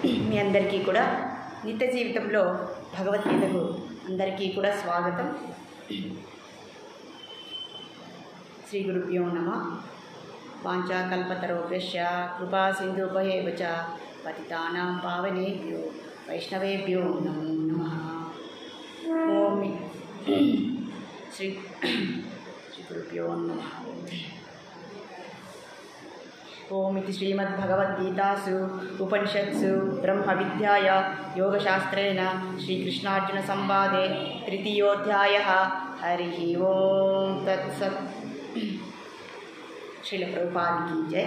మీ అందరికీ కూడా నిత్య జీవితంలో భగవద్గీతకు అందరికీ కూడా స్వాగతం. శ్రీ గురుభ్యో నమః. వాంఛాకల్పతరుభ్యశ్చ కృపా సింధుభయేవ చ పతితానాం పావనేభ్యో వైష్ణవేభ్యో నమో నమః. ఓం శ్రీ గురుభ్యో నమః. ఓం ఇది శ్రీమద్భగవద్గీతాసు ఉపనిషత్సు బ్రహ్మ విద్యాయ యోగశాస్త్రేణ శ్రీకృష్ణార్జున సంవాదే తృతీయోధ్యాయః. హరి ఓం తత్సత్. శ్రీల ప్రభుపాదికి జై.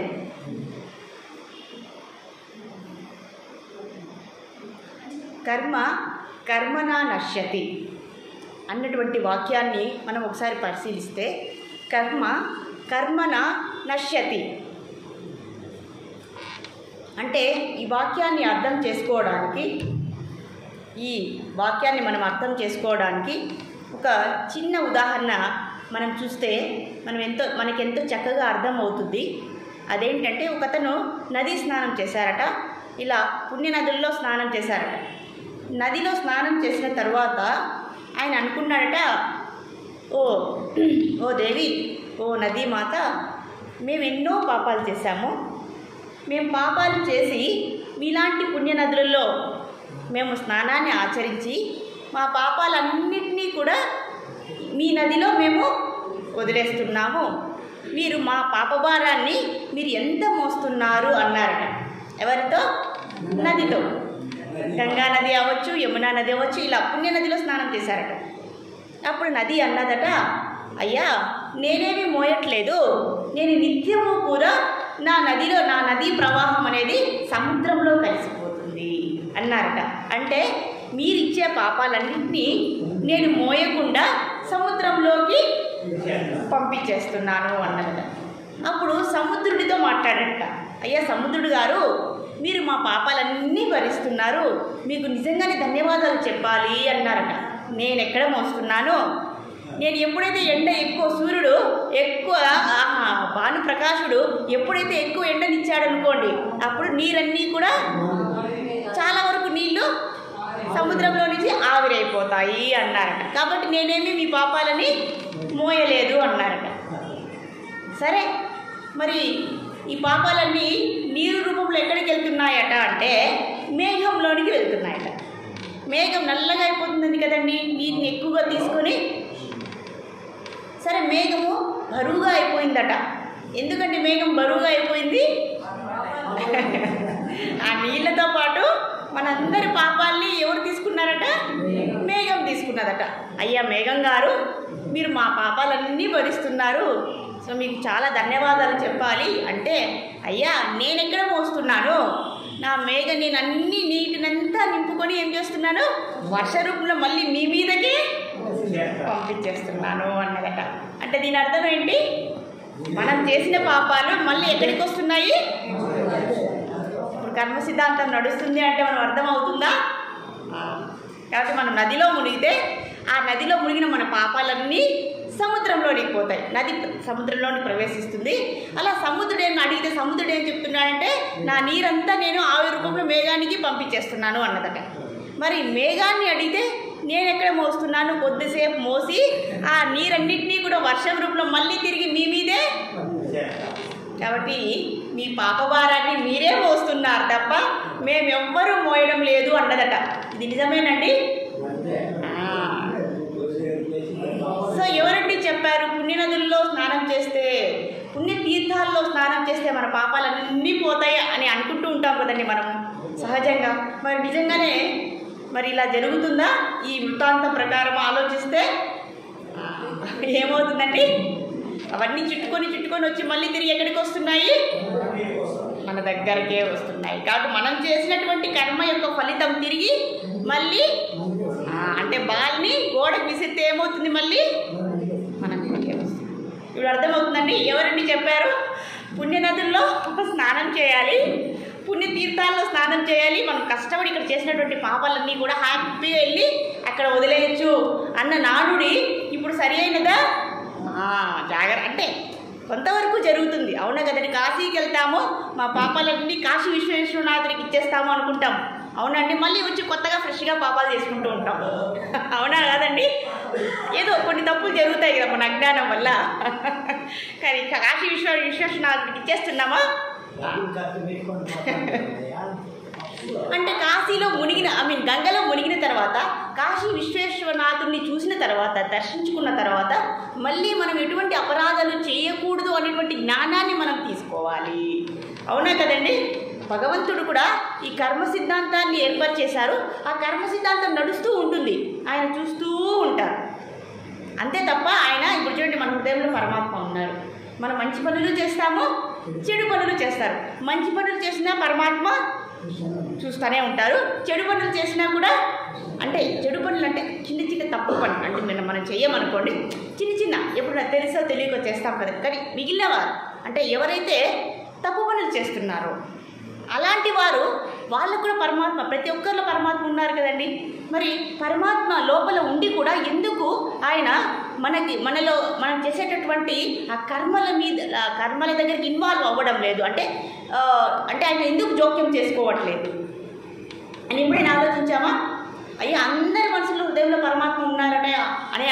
కర్మ కర్మనా నశ్యతి అన్నటువంటి వాక్యాన్ని మనం ఒకసారి పరిశీలిస్తే, కర్మ కర్మన నశ్యతి అంటే ఈ వాక్యాన్ని అర్థం చేసుకోవడానికి, ఈ వాక్యాన్ని మనం అర్థం చేసుకోవడానికి ఒక చిన్న ఉదాహరణ మనం చూస్తే మనకెంతో చక్కగా అర్థమవుతుంది. అదేంటంటే, ఒకతను నదీ స్నానం చేశారట. ఇలా పుణ్యనదుల్లో స్నానం చేశారట. నదిలో స్నానం చేసిన తర్వాత ఆయన అనుకున్నాడట, ఓ దేవి, ఓ నదీమాత, మేము ఎన్నో పాపాలు చేశాము. మేము పాపాలు చేసి మీలాంటి పుణ్యనదులలో మేము స్నానాన్ని ఆచరించి మా పాపాలన్నింటినీ కూడా మీ నదిలో మేము వదిలేస్తున్నాము. మీరు మా పాపభారాన్ని మీరు ఎంత మోస్తున్నారు అన్నారట. ఎవరితో? నదితో. గంగా నది అవ్వచ్చు, యమునా నది అవ్వచ్చు, ఇలా పుణ్యనదిలో స్నానం చేశారట. అప్పుడు నది అన్నదట, అయ్యా, నేనేమి మోయట్లేదు, నేను నిత్యము కూడా నా నదీ ప్రవాహం అనేది సముద్రంలో కలిసిపోతుంది అన్నారట. అంటే మీరిచ్చే పాపాలన్నింటినీ నేను మోయకుండా సముద్రంలోకి పంపించేస్తున్నాను అన్నదట. అప్పుడు సముద్రుడితో మాట్లాడట, అయ్యా సముద్రుడు గారు, మీరు మా పాపాలన్నీ భరిస్తున్నారు, మీకు నిజంగానే ధన్యవాదాలు చెప్పాలి అన్నారట. నేను ఎక్కడ మోస్తున్నాను? నేను ఎప్పుడైతే ఎండ ఎక్కువ, సూర్యుడు ఎక్కువ, భానుప్రకాశుడు ఎప్పుడైతే ఎక్కువ ఎండనిచ్చాడనుకోండి, అప్పుడు నీరన్నీ కూడా చాలా వరకు నీళ్లు సముద్రంలో నుంచి ఆవిరైపోతాయి అన్నారట. కాబట్టి నేనేమి మీ పాపాలని మోయలేదు అన్నారట. సరే, మరి ఈ పాపాలన్నీ నీరు రూపంలో ఎక్కడికి వెళ్తున్నాయట అంటే మేఘంలోనికి వెళ్తున్నాయట. మేఘం నల్లగా అయిపోతుంది కదండి నీటిని ఎక్కువగా తీసుకొని. సరే, మేఘము బరువుగా అయిపోయిందట. ఎందుకంటే మేఘం బరువుగా అయిపోయింది, ఆ నీళ్ళతో పాటు మనందరి పాపాలని ఎవరు తీసుకున్నారట? మేఘం తీసుకున్నదట. అయ్యా మేఘం గారు, మీరు మా పాపాలన్నీ భరిస్తున్నారు, సో మీకు చాలా ధన్యవాదాలు చెప్పాలి అంటే, అయ్యా నేనెక్కడ మోస్తున్నాను? నా మేఘం నేను అన్ని నీటినంతా నింపుకొని ఏం చేస్తున్నాను? వర్ష రూపంలో మళ్ళీ మీ మీదకే పంపించేస్తున్నాను అన్నదట. అంటే దీని అర్థం ఏంటి? మనం చేసిన పాపాలు మళ్ళీ ఎక్కడికి వస్తున్నాయి? ఇప్పుడు కర్మ సిద్ధాంతం నడుస్తుంది అంటే మనం అర్థమవుతుందా? కాబట్టి మనం నదిలో మునిగితే ఆ నదిలో మునిగిన మన పాపాలన్నీ సముద్రంలోనికి పోతాయి. నది సముద్రంలోనికి ప్రవేశిస్తుంది. అలా సముద్రుడేమి అడిగితే సముద్రుడు ఏం చెప్తున్నాడంటే, నా నీరంతా నేను ఆవిరి రూపంలో మేఘానికి పంపించేస్తున్నాను అన్నదట. మరి మేఘాన్ని అడిగితే నేను ఎక్కడ మోస్తున్నాను? కొద్దిసేపు మోసి ఆ నీరన్నింటినీ కూడా వర్షం రూపంలో మళ్ళీ తిరిగి మీ మీదే. కాబట్టి మీ పాపభారాన్ని మీరే మోస్తున్నారు తప్ప మేమెవ్వరూ మోయడం లేదు అన్నదట. ఇది నిజమేనండి? సో ఎవరండి చెప్పారు? పుణ్యనదుల్లో స్నానం చేస్తే, పుణ్యతీర్థాల్లో స్నానం చేస్తే మన పాపాలన్నీ పోతాయి అని అనుకుంటూ ఉంటాం కదండి మనం సహజంగా. మరి నిజంగానే మరి ఇలా జరుగుతుందా? ఈ వృత్తాంతం ప్రకారం ఆలోచిస్తే ఏమవుతుందండి? అవన్నీ చుట్టుకొని వచ్చి మళ్ళీ తిరిగి ఎక్కడికి వస్తున్నాయి? మన దగ్గరకే వస్తున్నాయి. కాబట్టి మనం చేసినటువంటి కర్మ యొక్క ఫలితం తిరిగి మళ్ళీ అంటే బాల్ని గోడకు విసిరితే ఏమవుతుంది? మళ్ళీ మనం తిరిగే వస్తుంది. ఇప్పుడు అర్థమవుతుందండి? ఎవరండి చెప్పారు? పుణ్యనదుల్లో స్నానం చేయాలి, పుణ్యతీర్థాల్లో స్నానం చేయాలి, మనం కష్టపడి ఇక్కడ చేసినటువంటి పాపాలన్నీ కూడా హ్యాపీగా వెళ్ళి అక్కడ వదిలేయచ్చు అన్న నానుడి ఇప్పుడు సరి అయినదా? జాగ్రత్త అంటే కొంతవరకు జరుగుతుంది. అవునా కదండి? కాశీకి వెళ్తాము, మా పాపాలన్నీ కాశీ విశ్వేశ్వరనాథునికి ఇచ్చేస్తాము అనుకుంటాం. అవునండి, మళ్ళీ వచ్చి కొత్తగా ఫ్రెష్గా పాపాలు చేసుకుంటూ ఉంటాం. అవునా కాదండి? ఏదో కొన్ని తప్పులు జరుగుతాయి కదా మన అజ్ఞానం వల్ల. కానీ కాశీ విశ్వేశ్వరనాథునికి ఇచ్చేస్తున్నామా? అంటే కాశీలో మునిగిన గంగలో మునిగిన తర్వాత, కాశీ విశ్వేశ్వరనాథుడిని చూసిన తర్వాత, దర్శించుకున్న తర్వాత మళ్ళీ మనం ఎటువంటి అపరాధాలు చేయకూడదు అనేటువంటి జ్ఞానాన్ని మనం తీసుకోవాలి. అవునా కదండి? భగవంతుడు కూడా ఈ కర్మ సిద్ధాంతాన్ని ఏర్పరిచేశారు. ఆ కర్మ సిద్ధాంతం నడుస్తూ ఉంటుంది, ఆయన చూస్తూ ఉంటారు. అంతే తప్ప ఆయన ఇప్పుడు చూడండి, మన హృదయంలో పరమాత్మ ఉన్నారు. మనం మంచి పనులు చేస్తాము, చెడు పనులు చేస్తారు. మంచి పనులు చేసినా పరమాత్మ చూస్తూనే ఉంటారు, చెడు పనులు చేసినా కూడా. అంటే చెడు పనులు అంటే చిన్న చిన్న తప్పు పనులు, అంటే మనం చెయ్యమనుకోండి, చిన్న చిన్న ఎప్పుడు తెలుసో తెలియకో చేస్తాం కదా. కానీ మిగిలిన వారు అంటే ఎవరైతే తప్పు పనులు చేస్తున్నారో అలాంటి వారు, వాళ్ళకు కూడా పరమాత్మ, ప్రతి ఒక్కరిలో పరమాత్మ ఉన్నారు కదండి. మరి పరమాత్మ లోపల ఉండి కూడా ఎందుకు ఆయన మనలో మనం చేసేటటువంటి ఆ కర్మల దగ్గరికి ఇన్వాల్వ్ అవ్వడం లేదు? అంటే ఆయన ఎందుకు జోక్యం చేసుకోవట్లేదు అని ఎప్పుడైనా ఆలోచించామా? అయ్యా, అందరి మనసులో హృదయంలో పరమాత్మ ఉన్నారట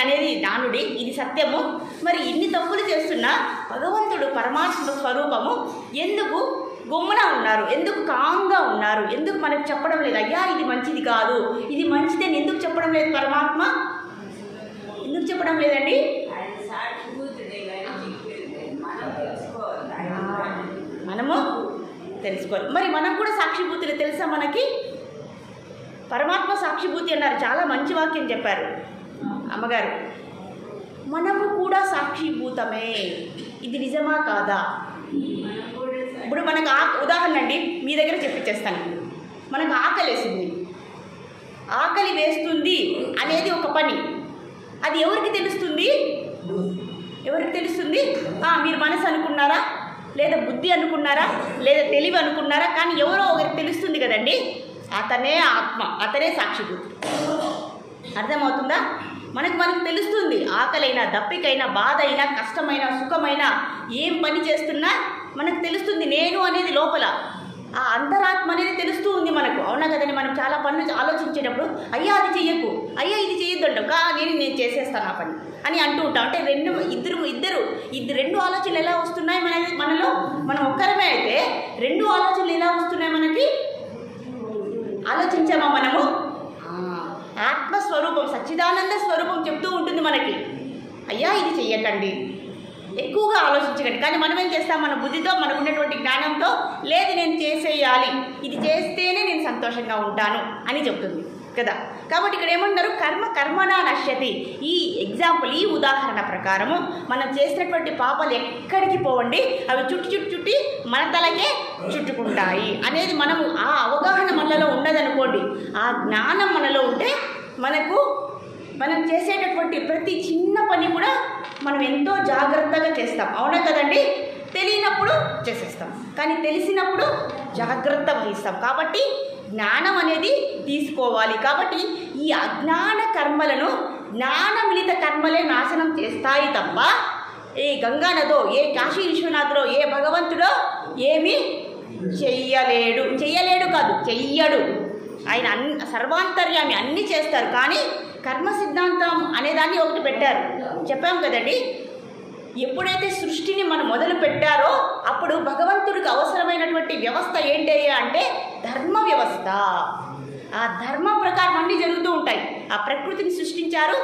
అనేది నానుడి, ఇది సత్యము. మరి ఇన్ని తప్పులు చేస్తున్నా భగవంతుడు పరమాత్మ స్వరూపము ఎందుకు గొమ్మన ఉన్నారు? ఎందుకు కాంగా ఉన్నారు? ఎందుకు మనకు చెప్పడం లేదు? అయ్యా, ఇది మంచిది కాదు, ఇది మంచిదని ఎందుకు చెప్పడం లేదు పరమాత్మ? ఎందుకు చెప్పడం లేదండి? మనము తెలుసుకోవాలి. మరి మనం కూడా సాక్షిభూతులు తెలుసా మనకి? పరమాత్మ సాక్షిభూతి అన్నారు, చాలా మంచి వాక్యం చెప్పారు అమ్మగారు. మనము కూడా సాక్షిభూతమే, ఇది నిజమా కాదా? ఇప్పుడు మనకు ఉదాహరణ అండి, మీ దగ్గర చెప్పించేస్తాను. మనకు ఆకలేసింది, ఆకలి వేస్తుంది అనేది ఒక పని. అది ఎవరికి తెలుస్తుంది? ఎవరికి తెలుస్తుంది? మీరు మనసు అనుకున్నారా, లేదా బుద్ధి అనుకున్నారా, లేదా తెలివి అనుకున్నారా? కానీ ఎవరో ఒకరికి తెలుస్తుంది కదండి. అతనే ఆత్మ, అతనే సాక్షిభూతి. అర్థమవుతుందా? మనకు తెలుస్తుంది. ఆకలైనా, దప్పికైనా, బాధ అయినా, కష్టమైనా, సుఖమైనా, ఏం పని చేస్తున్నా మనకు తెలుస్తుంది. నేను అనేది లోపల ఆ అంతరాత్మ అనేది తెలుస్తూ ఉంది మనకు. అవునా కదండి? మనం చాలా పనులు ఆలోచించేటప్పుడు, అయ్యా అది చెయ్యకు, అయ్యా ఇది చెయ్యొద్దు అంటాం. కానీ నేను చేసేస్తాను ఆ పని అని అంటూ ఉంటాం. అంటే రెండు ఆలోచనలు ఎలా వస్తున్నాయి మనలో? మనం ఒక్కరమే అయితే రెండు ఆలోచనలు ఎలా వస్తున్నాయి మనకి? ఆలోచించామా మనము? ఆత్మస్వరూపం, సచ్చిదానంద స్వరూపం చెప్తూ ఉంటుంది మనకి, అయ్యా ఇది చెయ్యకండి, ఎక్కువగా ఆలోచించకండి. కానీ మనం ఏం చేస్తాం? మన బుద్ధితో, మనకు ఉన్నటువంటి జ్ఞానంతో, లేదు నేను చేసేయాలి, ఇది చేస్తేనే నేను సంతోషంగా ఉంటాను అని చెప్తుంది కదా. కాబట్టి ఇక్కడ ఏమంటారు? కర్మనా నశ్యతి. ఈ ఎగ్జాంపుల్, ఈ ఉదాహరణ ప్రకారము మనం చేసినటువంటి పాపాలు ఎక్కడికి పోవండి, అవి చుట్టి మన తలకే చుట్టుకుంటాయి అనేది మనము ఆ అవగాహన మనలో ఉన్నదనుకోండి, ఆ జ్ఞానం మనలో ఉంటే మనం చేసేటటువంటి ప్రతి చిన్న పని కూడా మనం ఎంతో జాగ్రత్తగా చేస్తాం. అవునా కదండి? తెలియనప్పుడు చేసేస్తాం, కానీ తెలిసినప్పుడు జాగ్రత్త వహిస్తాం. కాబట్టి జ్ఞానం అనేది తీసుకోవాలి. కాబట్టి ఈ అజ్ఞాన కర్మలను జ్ఞానమిలిత కర్మలే నాశనం చేస్తాయి తప్ప ఏ గంగానదో, ఏ కాశీ విశ్వనాథుడో, ఏ భగవంతుడో ఏమీ చెయ్యలేడు కాదు, చెయ్యడు. ఆయన సర్వాంతర్యామి, అన్నీ చేస్తారు. కానీ కర్మ సిద్ధాంతం అనేదాన్ని ఒకటి పెట్టారు, చెప్పాం కదండి. ఎప్పుడైతే సృష్టిని మనం మొదలు పెట్టారో అప్పుడు భగవంతుడికి అవసరమైనటువంటి వ్యవస్థ ఏంటి అంటే ధర్మ వ్యవస్థ. ఆ ధర్మం ప్రకారం అన్నీ జరుగుతూ ఉంటాయి. ఆ ప్రకృతిని సృష్టించారు,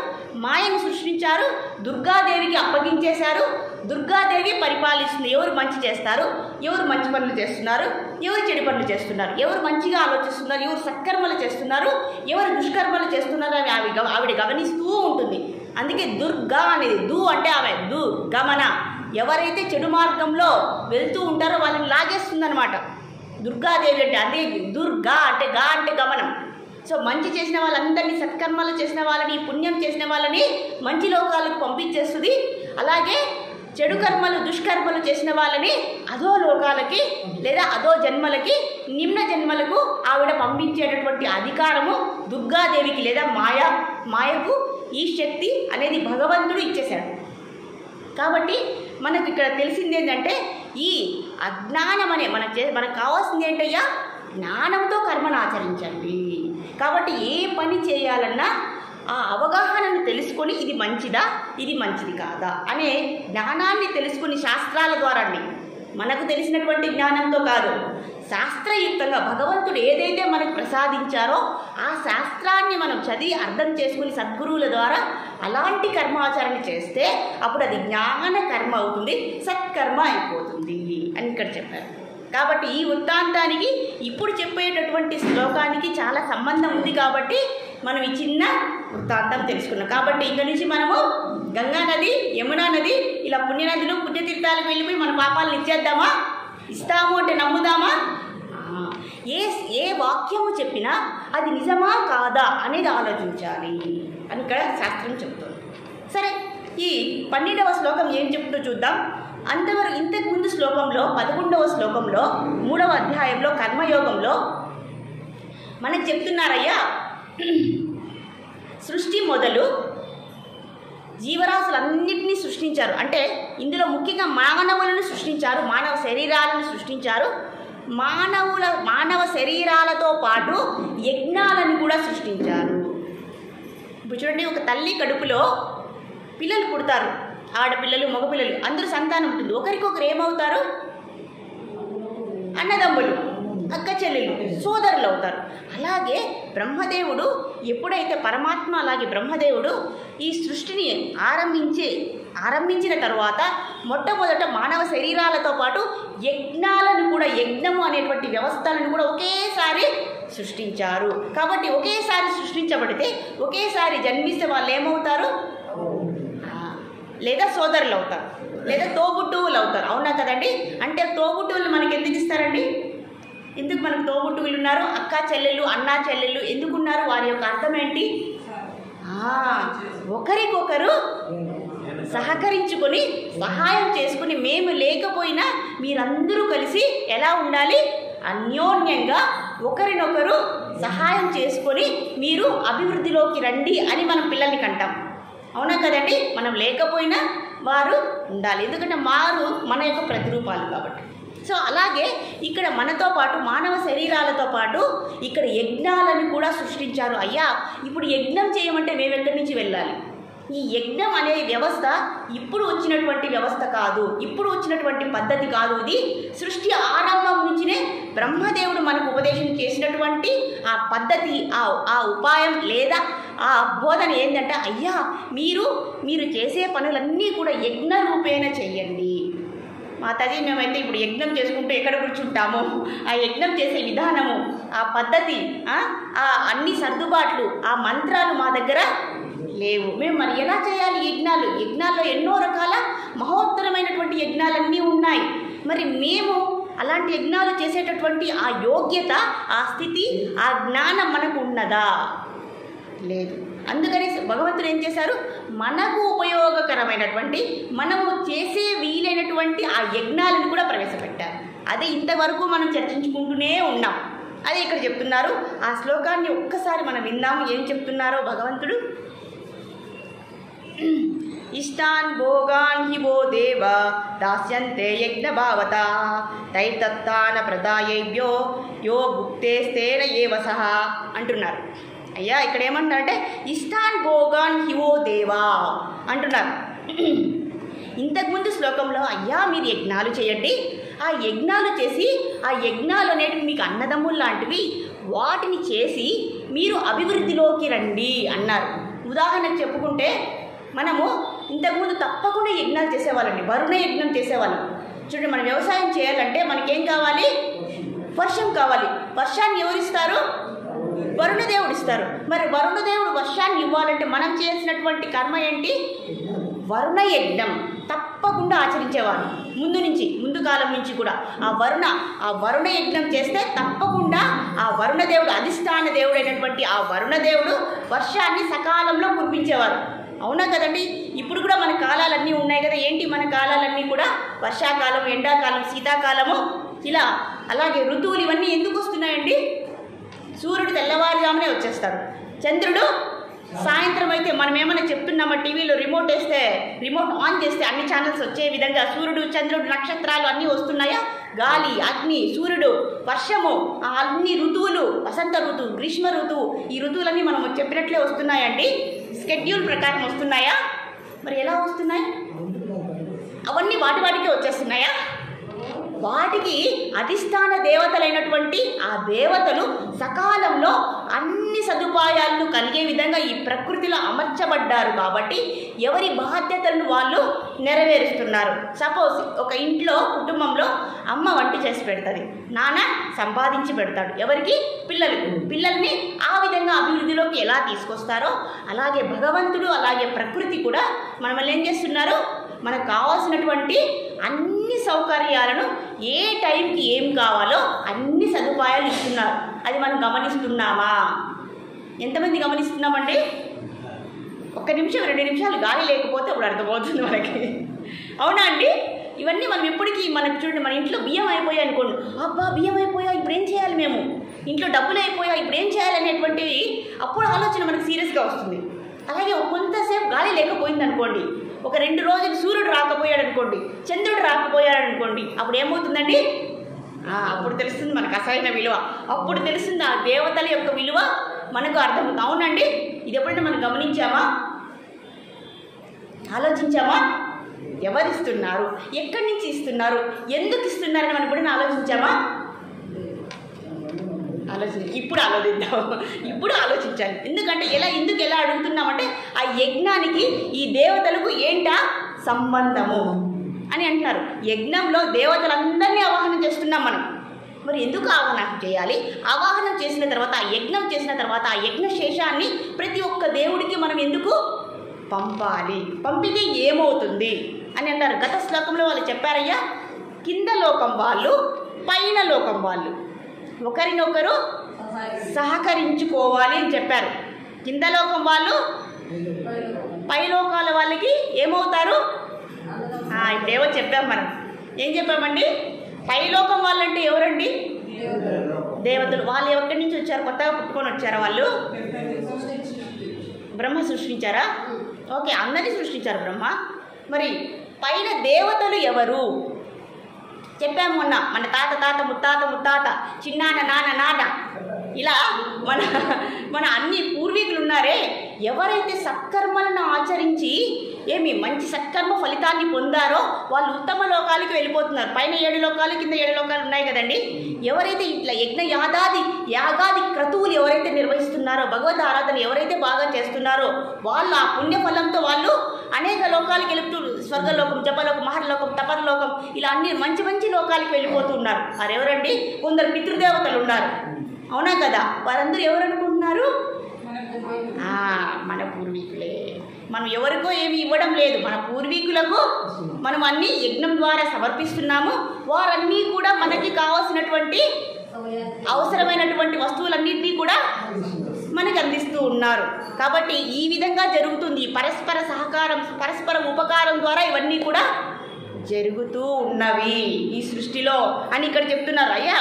మాయను సృష్టించారు, దుర్గాదేవికి అప్పగించేశారు. దుర్గాదేవి పరిపాలిస్తుంది. ఎవరు మంచి చేస్తారు, ఎవరు మంచి పనులు చేస్తున్నారు, ఎవరు చెడు పనులు చేస్తున్నారు, ఎవరు మంచిగా ఆలోచిస్తున్నారు, ఎవరు సత్కర్మలు చేస్తున్నారు, ఎవరు దుష్కర్మలు చేస్తున్నారు అని ఆవిడ గమనిస్తూ ఉంటుంది. అందుకే దుర్గా అనేది, అంటే ఆమె గమన. ఎవరైతే చెడు మార్గంలో వెళ్తూ ఉంటారో వాళ్ళని లాగేస్తుందన్నమాట దుర్గాదేవి అంటే. అదే దుర్గా అంటే, అంటే గమనం. సో మంచి చేసిన వాళ్ళందరినీ, సత్కర్మలు చేసిన వాళ్ళని, పుణ్యం చేసిన వాళ్ళని మంచి లోకాలకు పంపించేస్తుంది. అలాగే చెడు కర్మలు, దుష్కర్మలు చేసిన వాళ్ళని అధో లోకాలకి లేదా అధో జన్మలకి, నిమ్న జన్మలకు ఆవిడ పంపించేటటువంటి అధికారము దుర్గాదేవికి లేదా మాయకు ఈ శక్తి అనేది భగవంతుడు ఇచ్చేశాడు. కాబట్టి మనకు ఇక్కడ తెలిసింది ఏంటంటే ఈ అజ్ఞానం అనే మనకు కావాల్సింది ఏంటయ్యా, జ్ఞానంతో కర్మను ఆచరించండి. కాబట్టి ఏ పని చేయాలన్నా ఆ అవగాహనను తెలుసుకొని ఇది మంచిదా ఇది మంచిది కాదా అనే జ్ఞానాన్ని తెలుసుకుని శాస్త్రాల ద్వారా, మనకు తెలిసినటువంటి జ్ఞానంతో కాదు, శాస్త్రయుక్తంగా భగవంతుడు ఏదైతే మనకు ప్రసాదించారో ఆ శాస్త్రాన్ని మనం చదివి అర్థం చేసుకుని సద్గురువుల ద్వారా అలాంటి కర్మాచరణ చేస్తే అప్పుడు అది జ్ఞాన కర్మ అవుతుంది, సత్కర్మ అయిపోతుంది అని ఇక్కడ చెప్పారు. కాబట్టి ఈ వృత్తాంతానికి ఇప్పుడు చెప్పేటటువంటి శ్లోకానికి చాలా సంబంధం ఉంది. కాబట్టి మనం ఈ చిన్న వృత్తాంతం తెలుసుకున్నాం. కాబట్టి ఇక్కడ నుంచి మనము గంగా నది, యమునా నది, ఇలా పుణ్యనదులు పుణ్యతీర్థాలకు వెళ్ళిపోయి మన పాపాలను ఇచ్చేద్దామా, ఇస్తాము అంటే నమ్ముదామా? ఏ వాక్యము చెప్పినా అది నిజమా కాదా అనేది ఆలోచించాలి అని ఇక్కడ శాస్త్రం చెప్తుంది. సరే, ఈ 12వ శ్లోకం ఏం చెప్తుందో చూద్దాం. అంతవరకు ఇంతకుముందు శ్లోకంలో 11వ శ్లోకంలో 3వ అధ్యాయంలో కర్మయోగంలో మనకు చెప్తున్నారయ్యా, సృష్టి మొదలు జీవరాశులన్నింటినీ సృష్టించారు. అంటే ఇందులో ముఖ్యంగా మానవులను సృష్టించారు, మానవ శరీరాలను సృష్టించారు. మానవ శరీరాలతో పాటు యజ్ఞాలను కూడా సృష్టించారు. ఇప్పుడు చూడండి, ఒక తల్లి కడుపులో పిల్లలు పుడతారు, ఆడపిల్లలు మగపిల్లలు అందరూ సంతానం ఉంటుంది. ఒకరికొకరు ఏమవుతారు? అన్నదమ్ములు, అక్క చెల్లెలు, సోదరులు అవుతారు. అలాగే బ్రహ్మదేవుడు ఎప్పుడైతే పరమాత్మ అలాగే బ్రహ్మదేవుడు ఈ సృష్టిని ఆరంభించిన తర్వాత మొట్టమొదట మానవ శరీరాలతో పాటు యజ్ఞాలను కూడా, యజ్ఞము అనేటువంటి వ్యవస్థలను కూడా ఒకేసారి సృష్టించారు. కాబట్టి ఒకేసారి సృష్టించబడితే ఒకేసారి జన్మిస్తే వాళ్ళు ఏమవుతారు? లేదా సోదరులు అవుతారు, లేదా తోబుట్టువులు అవుతారు. అవునా కదండి? అంటే తోబుట్టువులు మనకి ఎందుకు ఇస్తారండి? ఎందుకు మనకు తోబుట్టువులు ఉన్నారు? అక్క చెల్లెళ్ళు, అన్నా చెల్లెళ్ళు ఎందుకున్నారు? వారి యొక్క అర్థం ఏంటి? ఒకరికొకరు సహకరించుకొని సహాయం చేసుకుని, మేము లేకపోయినా మీరందరూ కలిసి ఎలా ఉండాలి? అన్యోన్యంగా ఒకరినొకరు సహాయం చేసుకొని మీరు అభివృద్ధిలోకి రండి అని మనం పిల్లల్ని కంటాం. అవునా కదండి? మనం లేకపోయినా వారు ఉండాలి, ఎందుకంటే వారు మన యొక్క ప్రతిరూపాలు కాబట్టి. సో అలాగే ఇక్కడ మనతో పాటు మానవ శరీరాలతో పాటు ఇక్కడ యజ్ఞాలను కూడా సృష్టించారు. అయ్యా, ఇప్పుడు యజ్ఞం చేయమంటే మేము ఎక్కడి నుంచి వెళ్ళాలి? ఈ యజ్ఞం అనే వ్యవస్థ ఇప్పుడు వచ్చినటువంటి వ్యవస్థ కాదు, ఇప్పుడు వచ్చినటువంటి పద్ధతి కాదు. ఇది సృష్టి ఆరంభం నుంచినే బ్రహ్మదేవుడు మనకు ఉపదేశం చేసినటువంటి ఆ పద్ధతి, ఆ ఉపాయం లేదా ఆ బోధన ఏంటంటే, అయ్యా మీరు చేసే పనులన్నీ కూడా యజ్ఞ రూపేణ చెయ్యండి. మాతాజీ, మేమైతే ఇప్పుడు యజ్ఞం చేసుకుంటూ ఎక్కడ కూర్చుంటాము, ఆ యజ్ఞం చేసే విధానము, ఆ పద్ధతి, ఆ అన్ని సర్దుబాట్లు, ఆ మంత్రాలు మా దగ్గర లేవు. మేము మరి ఎలా చేయాలి యజ్ఞాల్లో ఎన్నో రకాల మహోత్తరమైనటువంటి యజ్ఞాలన్నీ ఉన్నాయి. మరి మేము అలాంటి యజ్ఞాలు చేసేటటువంటి ఆ యోగ్యత, ఆ స్థితి, ఆ జ్ఞానం మనకు ఉన్నదా? లేదు. అందుకని భగవంతుడు ఏం చేశారు? మనకు ఉపయోగకరమైనటువంటి, మనము చేసే వీలైనటువంటి ఆ యజ్ఞాలను కూడా ప్రవేశపెట్టారు. అదే ఇంతవరకు మనం చర్చించుకుంటూనే ఉన్నాం. అదే ఇక్కడ చెప్తున్నారు. ఆ శ్లోకాన్ని ఒక్కసారి మనం విందాము, ఏం చెప్తున్నారో భగవంతుడు. ఇష్టాన్ భోగాన్ హి వో దేవ దాస్యంతే యజ్ఞ భావత తైతత్తాన ప్రదాయేభ్యో యో భుక్తేస్తేన ఏవ సహ అంటున్నారు. అయ్యా, ఇక్కడ ఏమంటారంటే ఇష్టాన్ భోగాన్ హి వో దేవా అంటున్నారు. ఇంతకుముందు శ్లోకంలో అయ్యా మీరు యజ్ఞాలు చేయండి, ఆ యజ్ఞాలు చేసి ఆ యజ్ఞాలు అనేటివి మీకు అన్నదమ్ములు లాంటివి, వాటిని చేసి మీరు అభివృద్ధిలోకి రండి అన్నారు. ఉదాహరణకు చెప్పుకుంటే మనము ఇంతకుముందు తప్పకుండా యజ్ఞాలు చేసేవాళ్ళండి, వరుణ యజ్ఞం చేసేవాళ్ళం. చూడండి, మనం వ్యవసాయం చేయాలంటే మనకేం కావాలి? వర్షం కావాలి. వర్షాన్ని ఎవరిస్తారు? వరుణదేవుడు ఇస్తారు. మరి వరుణదేవుడు వర్షాన్ని ఇవ్వాలంటే మనం చేసినటువంటి కర్మ ఏంటి? వరుణ యజ్ఞం తప్పకుండా ఆచరించేవారు. ముందు కాలం నుంచి కూడా ఆ వరుణ యజ్ఞం చేస్తే తప్పకుండా ఆ వరుణదేవుడు, అధిష్టాన దేవుడైనటువంటి ఆ వరుణదేవుడు వర్షాన్ని సకాలంలో కురిపించేవారు. అవునా కదండి? ఇప్పుడు కూడా మన కాలాలన్నీ ఉన్నాయి కదా. ఏంటి మన కాలాలన్నీ కూడా? వర్షాకాలం, ఎండాకాలం, శీతాకాలము, ఇలా అలాగే ఋతువులు ఇవన్నీ ఎందుకు వస్తున్నాయండి? సూర్యుడు తెల్లవారుజామునే వచ్చేస్తాడు, చంద్రుడు సాయంత్రం అయితే మనం ఏమైనా చెప్తున్నామా, టీవీలో రిమోట్ ఆన్ చేస్తే అన్ని ఛానల్స్ వచ్చే విధంగా సూర్యుడు, చంద్రుడు, నక్షత్రాలు అన్నీ వస్తున్నాయా? గాలి, అగ్ని, సూర్యుడు, వర్షము, అన్ని ఋతువులు, వసంత ఋతువు, గ్రీష్మ ఋతువు, ఈ ఋతువులన్నీ మనం చెప్పినట్లే వస్తున్నాయండి. స్కెడ్యూల్ ప్రకారం వస్తున్నాయా? మరి ఎలా వస్తున్నాయి? అవన్నీ వాటికే వచ్చేస్తున్నాయా? వాటికి అధిష్టాన దేవతలైనటువంటి ఆ దేవతలు సకాలంలో అన్ని సదుపాయాలను కలిగే విధంగా ఈ ప్రకృతిలో అమర్చబడ్డారు కాబట్టి ఎవరి బాధ్యతలను వాళ్ళు నెరవేరుస్తున్నారు. సపోజ్ ఒక ఇంట్లో కుటుంబంలో అమ్మ వంట చేసి పెడుతుంది, నాన్న సంపాదించి పెడతాడు. ఎవరికి? పిల్లల్ని ఆ విధంగా అభివృద్ధిలోకి ఎలా తీసుకొస్తారో అలాగే భగవంతుడు, అలాగే ప్రకృతి కూడా మనల్ని ఏం చేస్తున్నారు? మనకు కావాల్సినటువంటి అన్ని సౌకర్యాలను ఏ టైంకి ఏం కావాలో అన్ని సదుపాయాలు ఇస్తున్నారు. అది మనం గమనిస్తున్నామా? ఎంతమంది గమనిస్తున్నామండి? 1 నిమిషం 2 నిమిషాలు గాలి లేకపోతే ఇప్పుడు అర్థమవుతుంది మనకి. అవునా అండి? ఇవన్నీ మనం ఎప్పటికీ మనకు చూడండి, మన ఇంట్లో బియ్యం అయిపోయాయి అనుకోండి, అబ్బా బియ్యం అయిపోయా ఇప్పుడు ఏం చేయాలి, మేము ఇంట్లో డబ్బులు అయిపోయా ఇప్పుడు ఏం చేయాలి అనేటువంటివి అప్పుడు ఆలోచన మనకు సీరియస్గా వస్తుంది. అలాగే కొంతసేపు గాలి లేకపోయింది అనుకోండి, ఒక 2 రోజులు సూర్యుడు రాకపోయాడు అనుకోండి, చంద్రుడు రాకపోయాడు అనుకోండి, అప్పుడు ఏమవుతుందండి? అప్పుడు తెలుస్తుంది మనకు అసలైన విలువ. అప్పుడు తెలుస్తుంది ఆ దేవతల యొక్క విలువ మనకు అర్థమవుతుంది. అవునండి? ఇది ఎప్పుడైనా మనం గమనించామా? ఆలోచించామా? ఎవరిస్తున్నారు, ఎక్కడి నుంచి ఇస్తున్నారు, ఎందుకు ఇస్తున్నారని మనం ఎప్పుడైనా ఆలోచించామా? ఇప్పుడు ఆలోచించాలి. ఎందుకంటే ఎందుకు ఎలా అడుగుతున్నామంటే ఆ యజ్ఞానికి ఈ దేవతలకు ఏంటా సంబంధము అని అంటున్నారు. యజ్ఞంలో దేవతలందరినీ ఆవాహనం చేస్తున్నాం మనం. మరి ఎందుకు ఆవాహనం చేయాలి? ఆవాహనం చేసిన తర్వాత, ఆ యజ్ఞం చేసిన తర్వాత ఆ యజ్ఞ శేషాన్ని ప్రతి ఒక్క దేవుడికి మనం ఎందుకు పంపాలి? పంపితే ఏమవుతుంది అని అంటారు. గత శ్లోకంలో వాళ్ళు చెప్పారయ్యా, కింద లోకం వాళ్ళు, పైన లోకం వాళ్ళు ఒకరినొకరు సహకరించుకోవాలి అని చెప్పారు. కింద లోకం వాళ్ళు పై లోకాల వాళ్ళకి ఏమవుతారు? ఇప్పుడేవో చెప్పాం మనం. ఏం చెప్పామండి? పైలోకం వాళ్ళంటే ఎవరండి? దేవతలు. వాళ్ళు ఎక్కడి నుంచి వచ్చారు? కొత్తగా పుట్టుకొని వచ్చారా వాళ్ళు? బ్రహ్మ సృష్టించారా? ఓకే, అందరినీ సృష్టించారు బ్రహ్మ. మరి పైన దేవతలు ఎవరు చెప్పాము మొన్న. మన తాత ముత్తాత చిన్నాన్న నాన్న ఇలా మన అన్ని పూర్వీకులు ఉన్నారే, ఎవరైతే సత్కర్మలను ఆచరించి మంచి సత్కర్మ ఫలితాన్ని పొందారో వాళ్ళు ఉత్తమ లోకాలకి వెళ్ళిపోతున్నారు. పైన 7 లోకాలు, కింద 7 లోకాలు ఉన్నాయి కదండి. ఎవరైతే ఇట్లా యాగాది క్రతువులు ఎవరైతే నిర్వహిస్తున్నారో, భగవద్ ఆరాధన ఎవరైతే బాగా చేస్తున్నారో వాళ్ళు ఆ పుణ్యఫలంతో వాళ్ళు అనేక లోకాలకి వెళుతూ, స్వర్గలోకం, జపలోకం, మహర్లోకం, తపర్లోకం, ఇలా అన్ని మంచి లోకాలకి వెళ్ళిపోతూ ఉన్నారు. వారెవరండి? కొందరు పితృదేవతలు ఉన్నారు. అవునా కదా? వారందరూ ఎవరు అనుకుంటున్నారు? మన పూర్వీకులే. మనం ఎవరికో ఏమి ఇవ్వడం లేదు, మన పూర్వీకులకు మనం అన్నీ యజ్ఞం ద్వారా సమర్పిస్తున్నాము. వారన్నీ కూడా మనకి కావాల్సినటువంటి అవసరమైనటువంటి వస్తువులన్నింటినీ కూడా మనకు అందిస్తూ ఉన్నారు. కాబట్టి ఈ విధంగా జరుగుతుంది. పరస్పర సహకారం, పరస్పర ఉపకారం ద్వారా ఇవన్నీ కూడా జరుగుతూ ఉన్నవి ఈ సృష్టిలో అని ఇక్కడ చెప్తున్నారు. అయ్యా,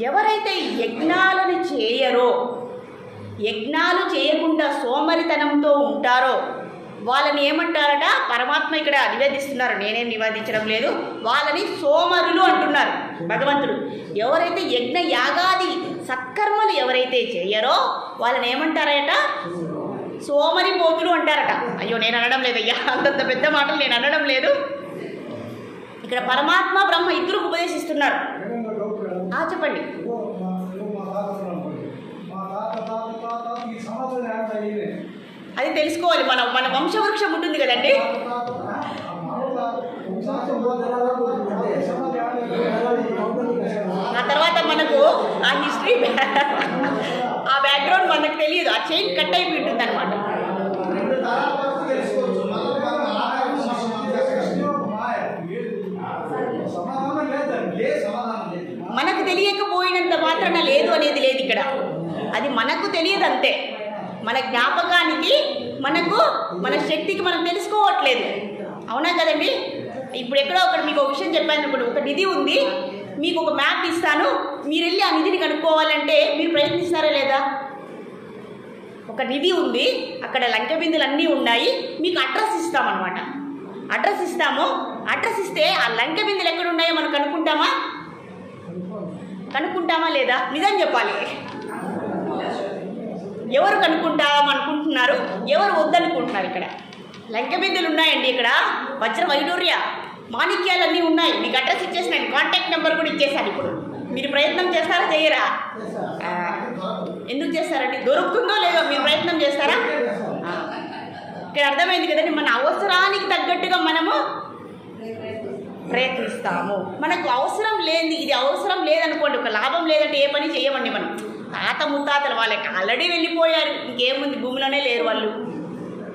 ఎవరైతే యజ్ఞాలను చేయరో, యజ్ఞాలు చేయకుండా సోమరితనంతో ఉంటారో వాళ్ళని ఏమంటారట? పరమాత్మ ఇక్కడ నివేదిస్తున్నారు, నేనేం నివేదించడం లేదు. వాళ్ళని సోమరులు అంటున్నారు భగవంతుడు. ఎవరైతే యజ్ఞ యాగాది సత్కర్మలు ఎవరైతే చేయరో వాళ్ళని ఏమంటారట? సోమరిపోతులు అంటారట. అయ్యో, నేను అనడం లేదయ్యా, అంతంత పెద్ద మాటలు నేను అనడం లేదు. ఇక్కడ పరమాత్మ బ్రహ్మ ఇద్దరు ఉపదేశిస్తున్నారు. చెప్పండి. అది తెలుసుకోవాలి. మన వంశవృక్షం ఉంటుంది కదండి. ఆ తర్వాత మనకు ఆ హిస్టరీ, ఆ బ్యాక్గ్రౌండ్ మనకు తెలియదు. ఆ చైన్ కట్ అయిపోయి ఉంటుంది అనమాట. మనకు తెలియకపోయినంత మాత్రాన లేదు అనేది లేదు ఇక్కడ. అది మనకు తెలియదు అంతే. మన జ్ఞాపకానికి, మన శక్తికి మనం తెలుసుకోవట్లేదు. అవునా కదండి? ఇప్పుడు ఎక్కడో ఒకటి మీకు ఒక విషయం చెప్పాను. ఇప్పుడు ఒక నిధి ఉంది, మీకు ఒక మ్యాప్ ఇస్తాను, మీరు వెళ్ళి ఆ నిధిని కనుక్కోవాలంటే మీరు ప్రయత్నిస్తారా లేదా? ఒక నిధి ఉంది, అక్కడ లంక బిందులు అన్నీ ఉన్నాయి, మీకు అడ్రస్ ఇస్తామన్నమాట. అడ్రస్ ఇస్తాము. అడ్రస్ ఇస్తే ఆ లంక బిందులు ఎక్కడ ఉన్నాయో మనం కనుక్కుంటామా లేదా? నిజం చెప్పాలి. ఎవరు కనుక్కుంటామనుకుంటున్నారు, ఎవరు వద్దనుకుంటున్నారు? ఇక్కడ లంక బిందులు ఉన్నాయండి, ఇక్కడ వజ్ర వైడూర్య మాణిక్యాలన్నీ ఉన్నాయి. మీకు అడ్రస్ ఇచ్చేసినాను, కాంటాక్ట్ నెంబర్ కూడా ఇచ్చేసాను. ఇప్పుడు మీరు ప్రయత్నం చేస్తారా చేయరా? ఎందుకు చేస్తారంటే దొరుకుతుందో లేదో మీరు ప్రయత్నం చేస్తారా? ఇక్కడ అర్థమైంది కదండి, మన అవసరానికి తగ్గట్టుగా మనము ప్రయత్నిస్తాము. మనకు అవసరం లేని, ఇది అవసరం లేదనుకోండి, ఒక లాభం లేదంటే ఏ పని చేయమండి. మనం తాత ముత్తాతలు వాళ్ళకి ఆల్రెడీ వెళ్ళిపోయారు, ఇంకేముంది, భూమిలోనే లేరు వాళ్ళు,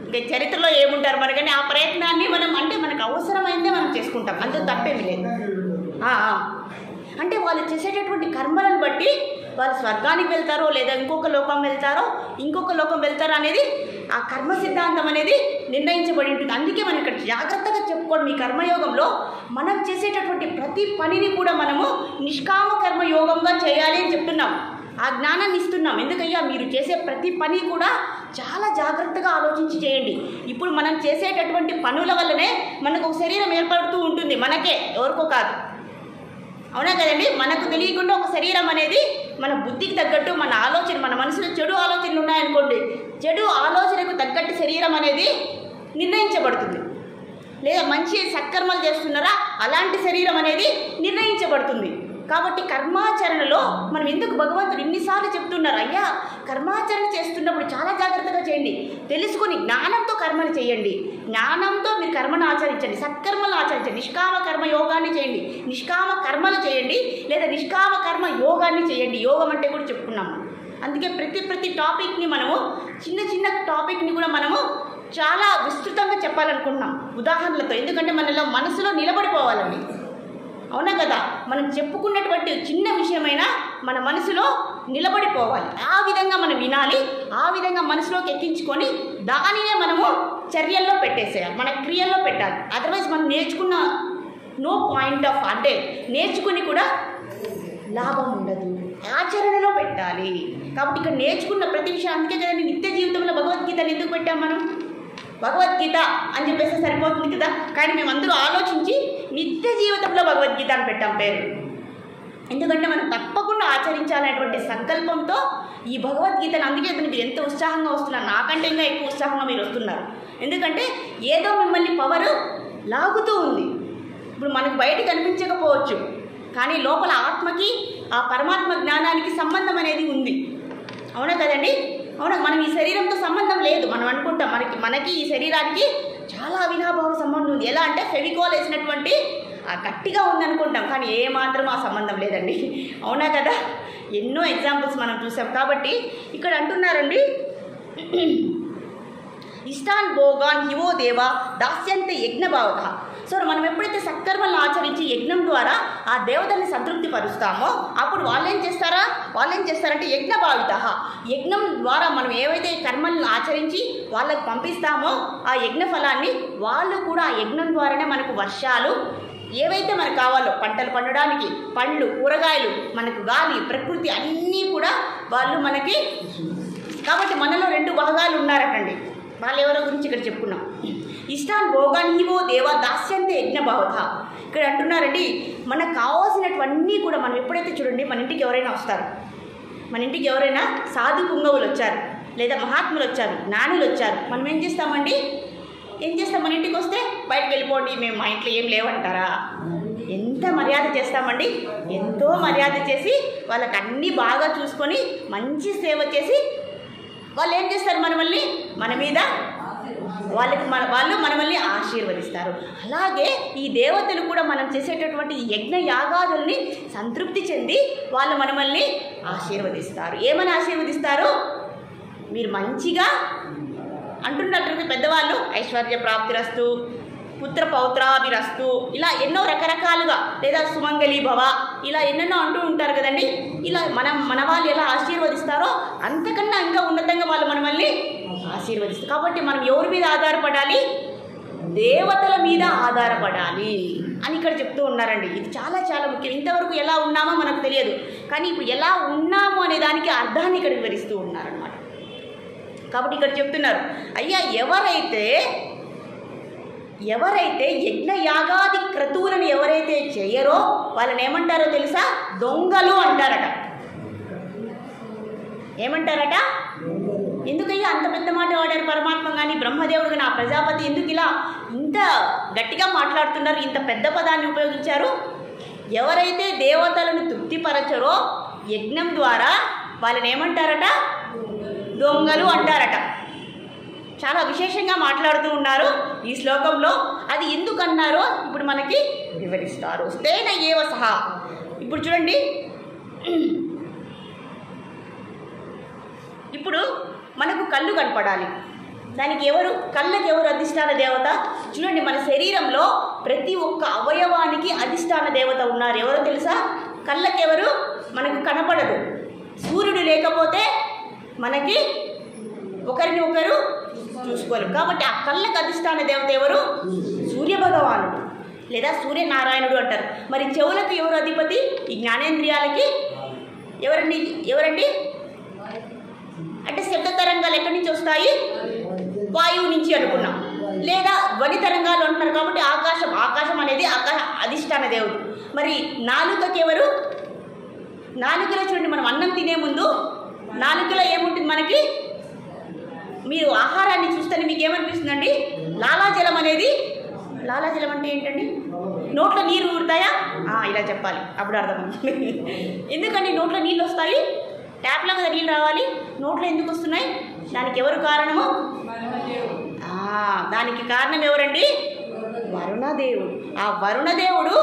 ఇంకా చరిత్రలో ఏముంటారు మనకని ఆ ప్రయత్నాన్ని మనం అంటే మనకు అవసరమైందే మనం చేసుకుంటాం, అందులో తప్పేమి లేదు. అంటే వాళ్ళు చేసేటటువంటి కర్మలను బట్టి వాళ్ళు స్వర్గానికి వెళ్తారో లేదా ఇంకొక లోకం వెళ్తారో అనేది ఆ కర్మ సిద్ధాంతం అనేది నిర్ణయించబడి ఉంటుంది. అందుకే మనం ఇక్కడ జాగ్రత్తగా చెప్పుకోండి, మీ కర్మయోగంలో మనం చేసేటటువంటి ప్రతి పనిని కూడా మనము నిష్కామ కర్మయోగంగా చేయాలి అని చెప్తున్నాం, ఆ జ్ఞానాన్ని ఇస్తున్నాం. ఎందుకయ్యా, మీరు చేసే ప్రతి పని కూడా చాలా జాగ్రత్తగా ఆలోచించి చేయండి. ఇప్పుడు మనం చేసేటటువంటి పనుల వల్లనే మనకు ఒక శరీరం ఏర్పడుతూ ఉంటుంది, మనకే, ఎవరికో కాదు. అవునా కదండి? మనకు తెలియకుండా ఒక శరీరం అనేది మన బుద్ధికి తగ్గట్టు మన ఆలోచన, మన మనసులో చెడు ఆలోచనలు ఉన్నాయనుకోండి, చెడు ఆలోచనకు తగ్గట్టు శరీరం అనేది నిర్ణయించబడుతుంది. లేదా మంచి సత్కర్మలు చేస్తున్నారా, అలాంటి శరీరం అనేది నిర్ణయించబడుతుంది. కాబట్టి కర్మాచరణలో మనం ఎందుకు భగవంతుడు ఇన్నిసార్లు చెప్తున్నారు, అయ్యా కర్మాచరణ చేస్తున్నప్పుడు చాలా జాగ్రత్తగా చేయండి, తెలుసుకొని జ్ఞానంతో కర్మను చేయండి, జ్ఞానంతో మీరు కర్మను ఆచరించండి, సత్కర్మలు ఆచరించండి, నిష్కామ కర్మ యోగాన్ని చేయండి, నిష్కామ కర్మలు చేయండి, లేదా నిష్కామ కర్మ యోగాన్ని చేయండి. యోగం అంటే కూడా చెప్పుకున్నాము. అందుకే ప్రతి టాపిక్ని మనము చిన్న టాపిక్ని కూడా మనము చాలా విస్తృతంగా చెప్పాలనుకుంటున్నాం ఉదాహరణలతో. ఎందుకంటే మనలో మనసులో నిలబడిపోవాలండి. అవునా కదా? మనం చెప్పుకున్నటువంటి చిన్న విషయమైనా మన మనసులో నిలబడిపోవాలి. ఆ విధంగా మనం వినాలి, ఆ విధంగా మనసులోకి ఎక్కించుకొని దానినే మనము చర్యల్లో పెట్టేసేయాలి, మన క్రియల్లో పెట్టాలి. అదర్వైజ్ మనం నేర్చుకున్న నో పాయింట్ ఆఫ్, అంటే నేర్చుకుని కూడా లాభం ఉండదు, ఆచరణలో పెట్టాలి. కాబట్టి ఇక్కడ నేర్చుకున్న ప్రతి విషయం, అందుకే కదండి నిత్య జీవితంలో భగవద్గీతను ఎందుకు పెట్టాం మనం? భగవద్గీత అని చెప్పేసి సరిపోతుంది కదా, కానీ మేము అందరూ ఆలోచించి నిత్య జీవితంలో భగవద్గీత అని పెట్టాం పేరు. ఎందుకంటే మనం తప్పకుండా ఆచరించాలనేటువంటి సంకల్పంతో ఈ భగవద్గీతను, అందుకే మీరు ఎంత ఉత్సాహంగా వస్తున్నారు, నాకంటే ఇంకా ఎక్కువ ఉత్సాహంగా మీరు వస్తున్నారు. ఎందుకంటే ఏదో మిమ్మల్ని పవరు లాగుతూ ఉంది. ఇప్పుడు మనకు బయట కనిపించకపోవచ్చు, కానీ లోపల ఆత్మకి ఆ పరమాత్మ జ్ఞానానికి సంబంధం అనేది ఉంది. అవునా కదండి? అవునా, మనం ఈ శరీరంతో సంబంధం లేదు. మనం అనుకుంటాం మనకి ఈ శరీరానికి చాలా అవినాభావ సంబంధం ఉంది. ఎలా అంటే ఫెవికాల్ వేసినటువంటి గట్టిగా ఉందనుకుంటాం, కానీ ఏమాత్రం ఆ సంబంధం లేదండి. అవునా కదా? ఎన్నో ఎగ్జాంపుల్స్ మనం చూసాం. కాబట్టి ఇక్కడ అంటున్నారండి, ఇష్టాన్ భోగాన్ హివో దేవ దాస్యంతే యజ్ఞభావత. సో మనం ఎప్పుడైతే సత్కర్మలను ఆచరించి యజ్ఞం ద్వారా ఆ దేవతల్ని సంతృప్తి పరుస్తామో అప్పుడు వాళ్ళు ఏం చేస్తారంటే యజ్ఞభావిత, యజ్ఞం ద్వారా మనం ఏవైతే కర్మలను ఆచరించి వాళ్ళకు పంపిస్తామో ఆ యజ్ఞ ఫలాన్ని వాళ్ళు కూడా ఆ యజ్ఞం ద్వారానే మనకు వర్షాలు ఏవైతే మనకు కావాలో, పంటలు పండడానికి, పండ్లు, కూరగాయలు, మనకు గాలి, ప్రకృతి అన్నీ కూడా వాళ్ళు మనకి. కాబట్టి మనలో 2 భాగాలు ఉన్నారటండి. వాళ్ళు ఎవరో గురించి ఇక్కడ చెప్పుకున్నాం. ఇష్టాన్ భోగాన్నివో దేవ దాస్యంతే యజ్ఞభావత. ఇక్కడ అంటున్నారండి, మనకు కావాల్సినటువన్నీ కూడా మనం ఎప్పుడైతే చూడండి, మన ఇంటికి ఎవరైనా వస్తారు, మన ఇంటికి ఎవరైనా సాధు పుంగవులు వచ్చారు, లేదా మహాత్ములు వచ్చారు, జ్ఞానులు వచ్చారు, మనం ఏం చేస్తాం? మన ఇంటికి వస్తే బయటకు వెళ్ళిపోండి, మేము మా ఇంట్లో ఏం లేవంటారా? ఎంత మర్యాద చేస్తామండి, ఎంతో మర్యాద చేసి వాళ్ళకి అన్నీ బాగా చూసుకొని మంచి సేవ చేసి వాళ్ళు ఏం చేస్తారు? వాళ్ళు మనల్ని ఆశీర్వదిస్తారు. అలాగే ఈ దేవతలు కూడా మనం చేసేటటువంటి యజ్ఞ యాగాదుల్ని సంతృప్తి చెంది వాళ్ళు మనల్ని ఆశీర్వదిస్తారు. ఏమని ఆశీర్వదిస్తారు? మీరు మంచిగా అంటున్నటువంటి పెద్దవాళ్ళు ఐశ్వర్య ప్రాప్తిరస్తు, పుత్ర పౌత్రాభిరస్తు, ఇలా ఎన్నో రకరకాలుగా, లేదా సుమంగళి భవ, ఇలా ఎన్నెన్నో అంటూ ఉంటారు కదండి. ఇలా మన వాళ్ళు ఎలా ఆశీర్వదిస్తారో అంతకన్నా ఇంకా ఉన్నతంగా వాళ్ళు మనల్ని ఆశీర్వదిస్తారు. కాబట్టి మనం ఎవరి మీద ఆధారపడాలి? దేవతల మీద ఆధారపడాలి అని ఇక్కడ చెప్తూ ఉన్నారండి. ఇది చాలా చాలా ముఖ్యం. ఇంతవరకు ఎలా ఉన్నామో మనకు తెలియదు, కానీ ఇప్పుడు ఎలా ఉన్నాము అనే దానికి అర్థాన్ని ఇక్కడ వివరిస్తూ ఉన్నారనమాట. కాబట్టి ఇక్కడ చెప్తున్నారు, అయ్యా ఎవరైతే యజ్ఞయాగాది క్రతువులను ఎవరైతే చేయరో వాళ్ళని ఏమంటారో తెలుసా? దొంగలు అంటారట. ఏమంటారట? ఎందుకయ్యా అంత పెద్ద మాట వాడారు పరమాత్మ కానీ బ్రహ్మదేవుడు కానీ? ఆ ప్రజాపతి ఎందుకు ఇలా ఇంత గట్టిగా మాట్లాడుతున్నారు, ఇంత పెద్ద పదాన్ని ఉపయోగించారు? ఎవరైతే దేవతలను తృప్తిపరచరో యజ్ఞం ద్వారా వాళ్ళని ఏమంటారట? దొంగలు అంటారట. చాలా విశేషంగా మాట్లాడుతూ ఉన్నారు ఈ శ్లోకంలో. అది ఎందుకన్నారో ఇప్పుడు మనకి వివరిస్తారు. తేన ఏవ సహా. ఇప్పుడు చూడండి, ఇప్పుడు మనకు కళ్ళు కనపడాలి. దానికి కళ్ళకి ఎవరు అధిష్టాన దేవత? చూడండి, మన శరీరంలో ప్రతి ఒక్క అవయవానికి అధిష్టాన దేవత ఉన్నారు. ఎవరో తెలుసా? కళ్ళకెవరు? మనకు కనపడదు. సూర్యుడు లేకపోతే మనకి ఒకరిని ఒకరు చూసుకోలేరు. కాబట్టి ఆ కళ్ళకు అధిష్టాన దేవత ఎవరు? సూర్యభగవానుడు లేదా సూర్యనారాయణుడు అంటారు. మరి చెవులకు ఎవరు అధిపతి? ఈ జ్ఞానేంద్రియాలకి ఎవరండి? అంటే శబ్ద తరంగాలు ఎక్కడి నుంచి వస్తాయి? వాయువు నుంచి అనుకున్నాం. లేదా ధ్వని తరంగాలు అంటున్నారు కాబట్టి ఆకాశం అనేది అధిష్టాన దేవుడు. మరి నాలుకకి ఎవరు? నాలుకలో చూడండి, మనం అన్నం తినే ముందు నాలుకలో ఏముంటుంది మనకి? మీరు ఆహారాన్ని చూస్తేనే మీకు ఏమనిపిస్తుందండి? లాలాజలం అనేది. లాలాజలం అంటే ఏంటండి? నోట్లో నీరు ఊరుతాయా? ఇలా చెప్పాలి, అప్పుడు అర్థమవుతుంది. ఎందుకండి నోట్లో నీళ్ళు వస్తాయి? ట్యాప్లో కదా నీళ్ళు రావాలి, నోట్లో ఎందుకు వస్తున్నాయి? దానికి ఎవరు కారణము? దానికి కారణం ఎవరండి? వరుణదేవుడు. ఆ వరుణదేవుడు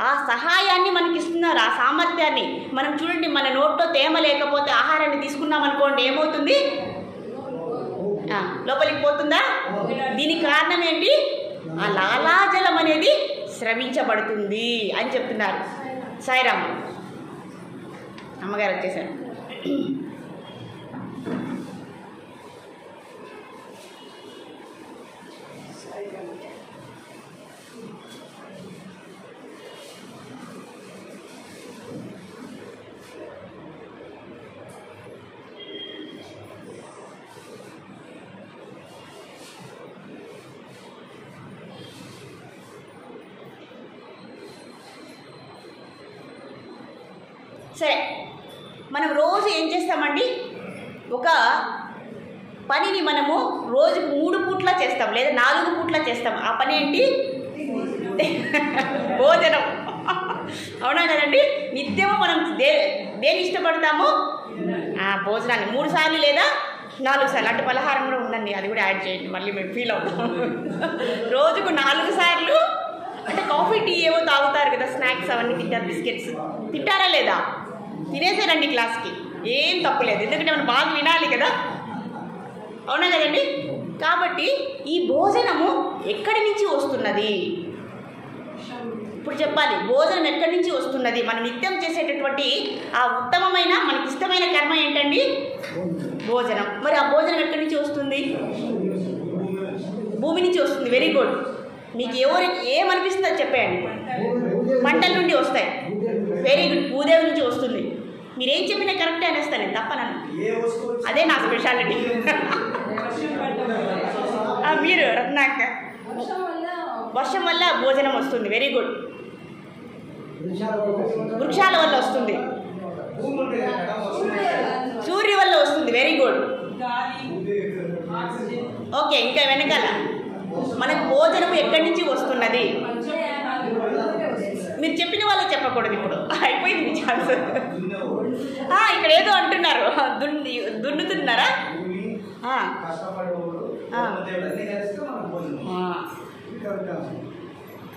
ఆ సహాయాన్ని మనకి ఇస్తున్నారు, ఆ సామర్థ్యాన్ని. మనం చూడండి, మన నోట్లో తేమ లేకపోతే ఆహారాన్ని తీసుకున్నాం అనుకోండి, ఏమవుతుంది? లోపలికి పోతుందా? దీనికి కారణం ఏంటి? ఆ లాలాజలం అనేది స్రవించబడుతుంది అని చెప్తున్నారు. సాయిరామ్ అమ్మగారు వచ్చేసారు. సరే, మనం రోజు ఏం చేస్తామండి? ఒక పనిని మనము రోజుకు 3 పూట్ల చేస్తాం లేదా 4 పూట్ల చేస్తాం. ఆ పని ఏంటి? భోజనం. అవునా కదండి? నిత్యము మనం దేని ఇష్టపడతాము? భోజనాన్ని 3 సార్లు లేదా 4 సార్లు. అంటే పలహారం కూడా ఉందండి, అది కూడా యాడ్ చేయండి, మళ్ళీ మేము ఫీల్ అవుతాం. రోజుకు 4 సార్లు. అంటే కాఫీ టీ ఏవో తాగుతారు కదా, స్నాక్స్ అవన్నీ తింటారు, బిస్కెట్స్ తింటారా లేదా? తినేసారండి క్లాస్కి, ఏం తప్పులేదు. ఎందుకంటే మనం బాగా వినాలి కదా, అవునా కదండి? కాబట్టి ఈ భోజనము ఎక్కడి నుంచి వస్తున్నది? ఇప్పుడు చెప్పాలి, భోజనం ఎక్కడి నుంచి వస్తున్నది? మనం నిత్యం చేసేటటువంటి ఆ ఉత్తమమైన మనకి ఇష్టమైన కర్మ ఏంటండి? భోజనం. మరి ఆ భోజనం ఎక్కడి నుంచి వస్తుంది? భూమి నుంచి వస్తుంది. Very good. మీకు ఏమనిపిస్తుందో చెప్పేయండి. పంటల నుండి వస్తాయి. Very good. భూదేవి నుంచి వస్తుంది. మీరేం చెప్పినా కరెక్టే అనేస్తాను నేను, తప్పనను. అదే నా స్పెషాలిటీ. మీరు రత్నాక వర్షం వల్ల భోజనం వస్తుంది. Very good. వృక్షాల వల్ల వస్తుంది. సూర్యుడి వల్ల వస్తుంది. Very good. ఓకే, ఇంకా వెనకాల మనకు భోజనం ఎక్కడి నుంచి వస్తున్నది? మీరు చెప్పిన వాళ్ళకి చెప్పకూడదు. ఇప్పుడు అయిపోయింది ఛాన్స్. ఇక్కడ ఏదో అంటున్నారు, దున్నుతున్నారా?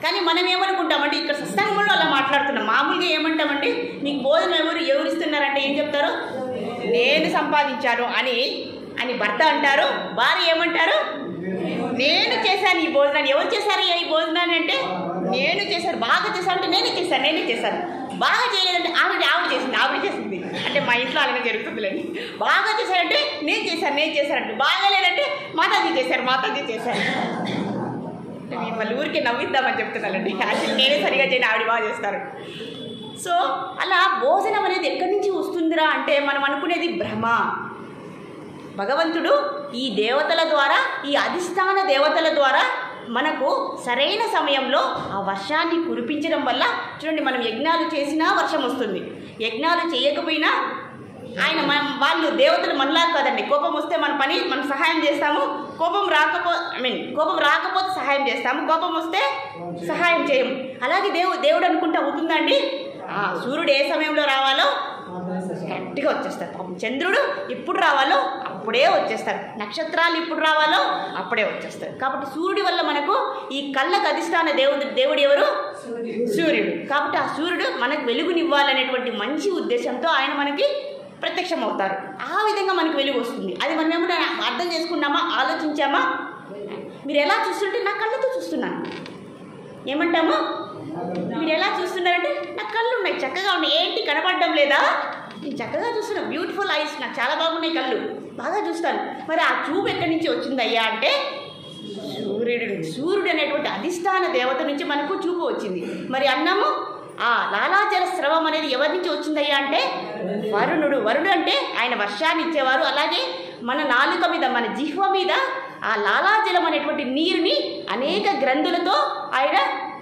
కానీ మనం ఏమనుకుంటామంటే, ఇక్కడ సత్సంగంలో అలా మాట్లాడుతున్నాం. మామూలుగా ఏమంటామంటే, మీకు భోజనం ఎవరు ఇస్తున్నారంటే ఏం చెప్తారు? నేను సంపాదించాను అని భర్త అంటారు. భార్య ఏమంటారు? నేను చేశాను ఈ భోజనాన్ని. ఎవరు చేశారు ఈ భోజనాన్ని అంటే నేను చేశాను. బాగా చేశాను అంటే నేనే చేశాను. బాగా చేయలేదంటే ఆవిడ చేసింది అంటే మా ఇంట్లో అలాగే జరుగుతుందిలేండి. బాగా చేశారంటే నేను చేశానంటే, బాగా లేదంటే మాతాజీ చేశారు. నేను మళ్ళీ ఊరికే నవ్విద్దామని చెప్తున్నానండి. యాక్చువల్లీ నేనే సరిగా చేయను, ఆవిడ బాగా చేస్తారు. సో అలా భోజనం అనేది ఎక్కడి నుంచి వస్తుందిరా అంటే మనం అనుకునేది భ్రమ. భగవంతుడు ఈ దేవతల ద్వారా, ఈ అధిష్టాన దేవతల ద్వారా మనకు సరైన సమయంలో ఆ వర్షాన్ని కురిపించడం వల్ల చూడండి, మనం యజ్ఞాలు చేసినా వర్షం వస్తుంది, యజ్ఞాలు చేయకపోయినా ఆయన వాళ్ళు దేవతలు మనలా కాదండి. కోపం వస్తే మన పని మనం సహాయం చేస్తాము, కోపం రాకపోతే సహాయం చేస్తాము, కోపం వస్తే సహాయం చేయము. అలాగే దేవుడు అనుకుంటే అవుతుందండి. సూర్యుడు ఏ సమయంలో రావాలో కరెక్ట్గా వచ్చేస్తారు. చంద్రుడు ఎప్పుడు రావాలో అప్పుడే వచ్చేస్తారు, నక్షత్రాలు ఎప్పుడు రావాలో అప్పుడే వచ్చేస్తారు. కాబట్టి సూర్యుడి వల్ల మనకు ఈ కళ్ళకు అధిష్టాన దేవుడు ఎవరు? సూర్యుడు. కాబట్టి ఆ సూర్యుడు మనకు వెలుగునివ్వాలనేటువంటి మంచి ఉద్దేశంతో ఆయన మనకి ప్రత్యక్షం అవుతారు. ఆ విధంగా మనకు వెలుగు వస్తుంది. అది మనం ఏమన్నా అర్థం చేసుకున్నామా, ఆలోచించామా? మీరు ఎలా చూస్తుంటే నా కళ్ళతో చూస్తున్నాను ఏమంటాము? మీరు ఎలా చూస్తున్నారంటే నా కళ్ళు ఉన్నాయి, చక్కగా ఉన్నాయి. ఏంటి కనపడడం లేదా? నేను చక్కగా చూస్తున్నాను, బ్యూటిఫుల్ ఐస్, నాకు చాలా బాగున్నాయి కళ్ళు, బాగా చూస్తాను. మరి ఆ చూపు ఎక్కడి నుంచి వచ్చిందయ్యా అంటే సూర్యుడు అనేటువంటి అధిష్టాన దేవత నుంచి మనకు చూపు వచ్చింది. మరి అన్నము ఆ లాలాజల స్రవం అనేది ఎవరి నుంచి వచ్చిందయ్యా అంటే వరుణుడు. వరుణుడు అంటే ఆయన వర్షాన్ని ఇచ్చేవారు. అలాగే మన నాలుక మీద, మన జిహ్వ మీద ఆ లాలాజలం అనేటువంటి నీరుని అనేక గ్రంథులతో ఆయన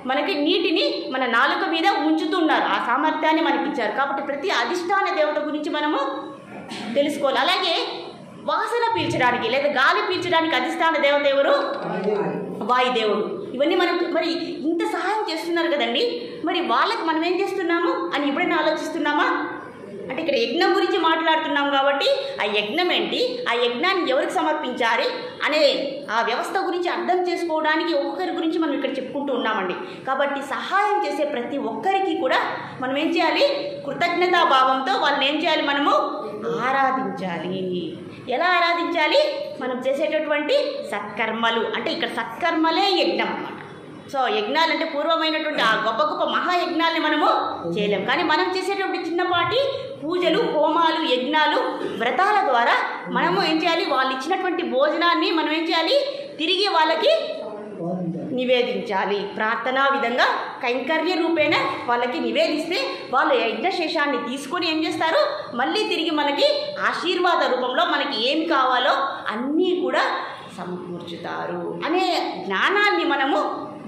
మనకి నీటిని మన నాలుక మీద ఉంచుతున్నారు. ఆ సామర్థ్యాన్ని మనకి ఇచ్చారు. కాబట్టి ప్రతి అధిష్టాన దేవత గురించి మనము తెలుసుకోవాలి. అలాగే వాసన పీల్చడానికి లేదా గాలి పీల్చడానికి అధిష్టాన దేవత ఎవరు? వాయుదేవుడు. ఇవన్నీ మనం మరి ఇంత సహాయం చేస్తున్నారు కదండి, మరి వాళ్ళకి మనం ఏం చేస్తున్నాము అని ఎప్పుడైనా ఆలోచిస్తున్నామా? అంటే ఇక్కడ యజ్ఞం గురించి మాట్లాడుతున్నాం కాబట్టి ఆ యజ్ఞం ఏంటి, ఆ యజ్ఞాన్ని ఎవరికి సమర్పించాలి అనే ఆ వ్యవస్థ గురించి అర్థం చేసుకోవడానికి ఒక్కొక్కరి గురించి మనం ఇక్కడ చెప్పుకుంటూ ఉన్నామండి. కాబట్టి సహాయం చేసే ప్రతి ఒక్కరికి కూడా మనం ఏం చేయాలి? కృతజ్ఞతా భావంతో వాళ్ళని ఏం చేయాలి? మనము ఆరాధించాలి. ఎలా ఆరాధించాలి? మనం చేసేటటువంటి సత్కర్మలు. అంటే ఇక్కడ సత్కర్మలే యజ్ఞం అన్నమాట. సో యజ్ఞాలు అంటే పూర్వమైనటువంటి ఆ గొప్ప గొప్ప మహాయజ్ఞాలని మనము చేయలేం. కానీ మనం చేసేటువంటి చిన్నపాటి పూజలు, హోమాలు, యజ్ఞాలు, వ్రతాల ద్వారా మనము ఏం చేయాలి? వాళ్ళు ఇచ్చినటువంటి భోజనాన్ని మనం ఏం చేయాలి? తిరిగి వాళ్ళకి నివేదించాలి. ప్రార్థనా విధంగా కైంకర్య రూపేణ వాళ్ళకి నివేదిస్తే వాళ్ళు యజ్ఞశేషాన్ని తీసుకొని ఏం చేస్తారు? మళ్ళీ తిరిగి మనకి ఆశీర్వాద రూపంలో మనకి ఏమి కావాలో అన్నీ కూడా సమకూర్చుతారు అనే జ్ఞానాన్ని మనము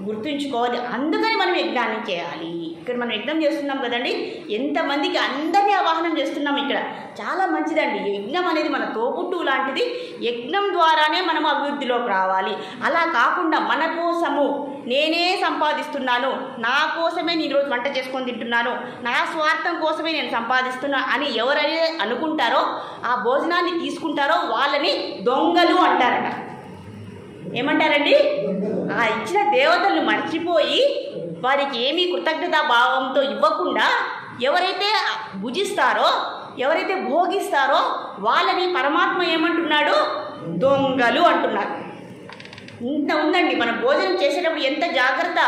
గుర్తుంచుకోవాలి. అందుకని మనం యజ్ఞాన్ని చేయాలి. ఇక్కడ మనం యజ్ఞం చేస్తున్నాం కదండి, ఎంతమందికి అందరినీ ఆవాహనం చేస్తున్నాం. ఇక్కడ చాలా మంచిదండి. యజ్ఞం అనేది మన తోబుట్టు లాంటిది. యజ్ఞం ద్వారానే మనం అభివృద్ధిలోకి రావాలి. అలా కాకుండా మన కోసము నేనే సంపాదిస్తున్నాను, నా కోసమే నేను ఈరోజు వంట చేసుకొని తింటున్నాను, నా స్వార్థం కోసమే నేను సంపాదిస్తున్నా అని ఎవరైతే అనుకుంటారో, ఆ భోజనాన్ని తీసుకుంటారో వాళ్ళని దొంగలు అంటారట. ఏమంటారండి? ఆ ఇచ్చిన దేవతలను మర్చిపోయి వారికి ఏమీ కృతజ్ఞతా భావంతో ఇవ్వకుండా ఎవరైతే భుజిస్తారో, ఎవరైతే భోగిస్తారో వాళ్ళని పరమాత్మ ఏమంటున్నాడు? దొంగలు అంటున్నారు. ఇంత ఉందండి. మనం భోజనం చేసేటప్పుడు ఎంత జాగ్రత్త,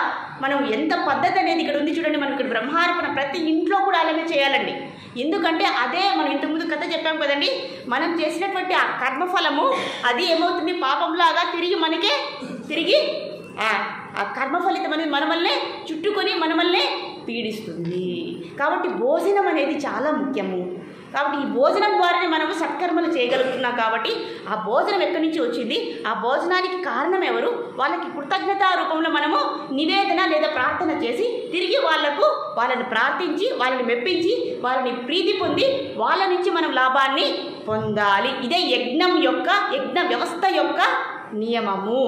మనం ఎంత పద్ధతి అనేది ఇక్కడ ఉంది చూడండి. మనం ఇక్కడ బ్రహ్మార్పణ ప్రతి ఇంట్లో కూడా అలాగే చేయాలండి. ఎందుకంటే అదే మనం ఇంతకుముందు కథ చెప్పాం కదండి, మనం చేసినటువంటి ఆ కర్మఫలము అది ఏమవుతుంది? పాపంలాగా తిరిగి మనకే ఆ కర్మఫలితం అనేది మనమల్నే చుట్టుకొని మనమల్నే పీడిస్తుంది. కాబట్టి భోజనం అనేది చాలా ముఖ్యము. కాబట్టి ఈ భోజనం ద్వారానే మనము సత్కర్మలు చేయగలుగుతున్నాం. కాబట్టి ఆ భోజనం ఎక్కడి నుంచి వచ్చింది, ఆ భోజనానికి కారణం ఎవరు, వాళ్ళకి కృతజ్ఞతా రూపంలో మనము నివేదన లేదా ప్రార్థన చేసి తిరిగి వాళ్ళని ప్రార్థించి, వాళ్ళని మెప్పించి, వాళ్ళని ప్రీతి పొంది వాళ్ళ నుంచి మనం లాభాన్ని పొందాలి. ఇదే యజ్ఞ వ్యవస్థ యొక్క నియమము.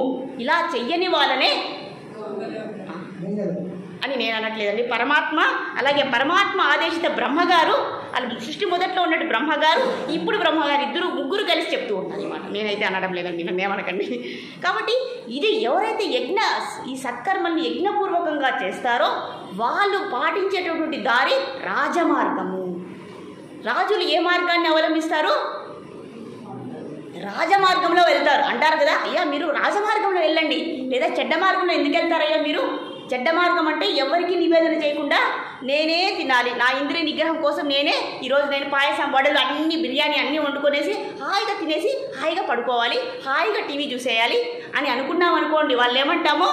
ఇలా చెయ్యని వాళ్ళనే అని నేను అనట్లేదండి. పరమాత్మ, అలాగే పరమాత్మ ఆదేశిత బ్రహ్మగారు, అలా సృష్టి మొదట్లో ఉన్నట్టు బ్రహ్మగారు, ఇప్పుడు బ్రహ్మగారు ముగ్గురు కలిసి చెప్తూ ఉంటారు అన్నమాట. నేనైతే అనడం లేదండి, నన్ను ఏమనకండి. కాబట్టి ఇది ఎవరైతే ఈ సత్కర్మల్ని యజ్ఞపూర్వకంగా చేస్తారో వాళ్ళు పాటించేటటువంటి దారి రాజమార్గము. రాజులు ఏ మార్గాన్ని అవలంబిస్తారు? రాజమార్గంలో వెళ్తారు అంటారు కదా. అయ్యా మీరు రాజమార్గంలో వెళ్ళండి, లేదా చెడ్డ మార్గంలో ఎందుకు వెళ్తారయ్యా మీరు? చెడ్డ మార్గం అంటే ఎవరికి నివేదన చేయకుండా నేనే తినాలి, నా ఇంద్రియ నిగ్రహం కోసం ఈరోజు నేను పాయసం, వడలు, అన్ని బిర్యానీ అన్నీ వండుకొనేసి హాయిగా తినేసి హాయిగా పడుకోవాలి, హాయిగా టీవీ చూసేయాలి అని అనుకున్నాం అనుకోండి, వాళ్ళు ఏమంటాము?